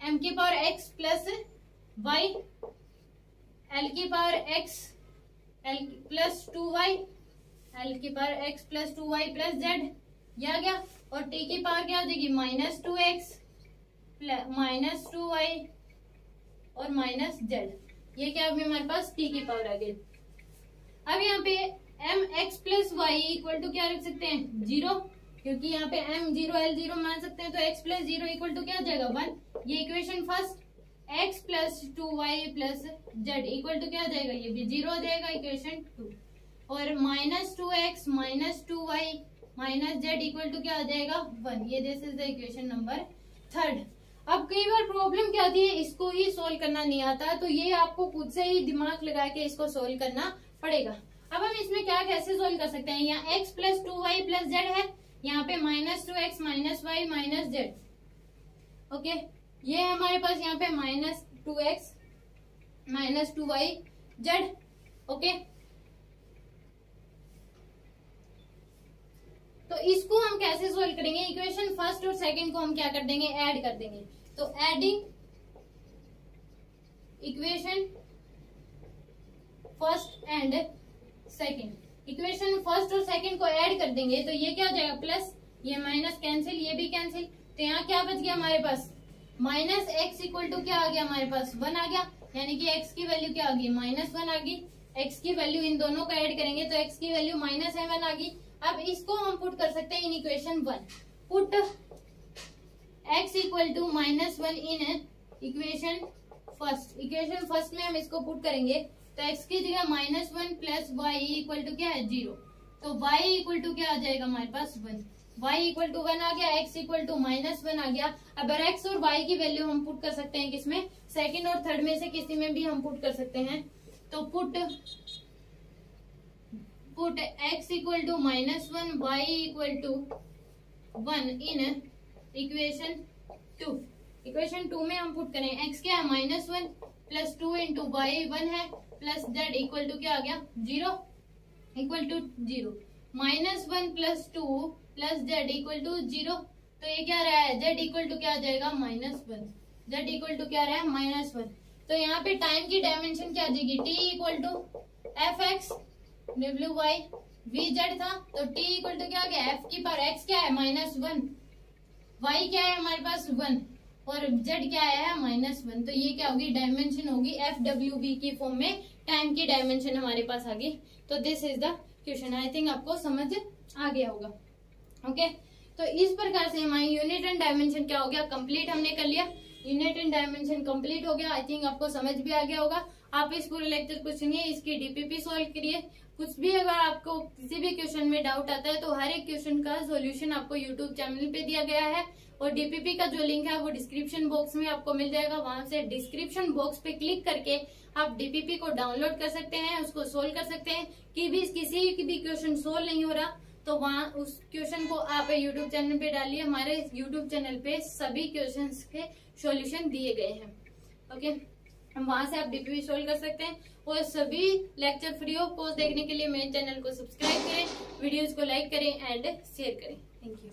Speaker 1: m की power x plus y, l की power x l plus 2y, l की power x plus 2y plus z, ये आ गया। और t की पावर क्या हो जाएगी माइनस 2x माइनस 2y और माइनस z, ये क्या अभी हमारे पास t की पावर आ गई। अब यहाँ पे mx plus y equal to क्या रख सकते हैं 0, क्योंकि यहाँ पे m0 l0 मान सकते हैं, तो x प्लस 0 इक्वल टू क्या हो जाएगा 1, ये equation first. x plus 2y plus z equal to क्या हो जाएगा, ये भी 0 हो जाएगा इक्वेशन 2, और minus 2x minus 2y minus z equal to क्या हो जाएगा 1, ये this is the equation number 3। अब कई बार प्रॉब्लम क्या आती है, इसको ही सोल्व करना नहीं आता, तो ये आपको खुद से ही दिमाग लगा के इसको सोल्व करना पड़ेगा। अब हम इसमें क्या कैसे सोल्व कर सकते हैं, यहाँ x plus 2y plus z है, यहाँ पे minus 2x minus y minus z। Okay, ये हमारे पास यहाँ पे minus 2x minus 2y z। Okay, तो इसको हम कैसे सोल्व करेंगे, इक्वेशन फर्स्ट और सेकंड को हम क्या कर देंगे, ऐड कर देंगे। तो adding equation first and second, equation first और सेकंड को ऐड कर देंगे तो ये क्या हो जाएगा प्लस, ये माइनस कैंसिल, ये भी कैंसिल, तो यहाँ क्या बच गया हमारे पास माइनस एक्स इक्वल टू क्या आ गया हमारे पास 1 आ गया, यानी कि x की वैल्यू क्या आ गई माइनस 1 आ गई। x की वैल्यू इन दोनों को ऐड करेंगे तो x की वैल्यू माइनस 7 आ गई। अब इसको हम पुट कर सकते हैं in equation 1, put x equal to minus 1 in equation first. Equation first में हम इसको पुट करेंगे तो x की जगह minus 1 plus y equal to क्या है 0, तो y इक्वल टू क्या आ जाएगा हमारे पास 1, y इक्वल टू 1 आ गया, x इक्वल टू माइनस 1 आ गया। अब x और y की वैल्यू हम पुट कर सकते हैं किसमें, सेकंड और थर्ड में से किसी में भी हम पुट कर सकते हैं। तो put x equal to minus 1 y equal to 1 in equation 2। Equation 2 में हम पुट करें x क्या है माइनस 1 प्लस 2 इंटू वाई 1 है प्लस z इक्वल टू क्या आ गया 0 equal to 0, minus 1 plus 2 plus z equal to 0, तो ये क्या रहा है z इक्वल टू क्या आ जाएगा माइनस 1, z इक्वल टू क्या रहा है माइनस 1। तो यहाँ पे टाइम की डायमेंशन क्या आ जाएगी t equal to F X W Y V Z था, तो t इक्वल टू क्या आ गया f की पावर x क्या है माइनस 1, y क्या है हमारे पास 1 और z क्या है माइनस 1, तो ये क्या होगी डायमेंशन होगी एफ डब्ल्यू वी की फॉर्म में टाइम की डायमेंशन हमारे पास आ गई। तो this is the question, I think आपको समझ आ गया होगा। ओके, तो इस प्रकार से हमारी यूनिट एंड डायमेंशन क्या हो गया कंप्लीट हमने कर लिया, यूनिट एंड डायमेंशन कंप्लीट हो गया। आई थिंक आपको समझ भी आ गया होगा। आप इस पूरे लेक्चर को सुनिए, इसकी डीपीपी सॉल्व करिए। कुछ भी अगर आपको किसी भी क्वेश्चन में डाउट आता है तो हर एक क्वेश्चन का सॉल्यूशन आपको यूट्यूब चैनल पे दिया गया है, और डीपीपी का जो लिंक है वो डिस्क्रिप्शन बॉक्स में आपको मिल जाएगा। वहां से डिस्क्रिप्शन बॉक्स पे क्लिक करके आप डीपीपी को डाउनलोड कर सकते हैं, उसको सोल्व कर सकते हैं। कि भी किसी की भी क्वेश्चन सोल्व नहीं हो रहा तो वहाँ उस क्वेश्चन को आप यूट्यूब चैनल पे डालिए। हमारे यूट्यूब चैनल पे सभी क्वेश्चंस के सॉल्यूशन दिए गए हैं। ओके, वहां से आप डीपीपी सोल्व कर सकते हैं। और सभी लेक्चर फ्री ऑफ कॉस्ट देखने के लिए मेरे चैनल को सब्सक्राइब करें, वीडियोस को लाइक करें एंड शेयर करें। Thank you.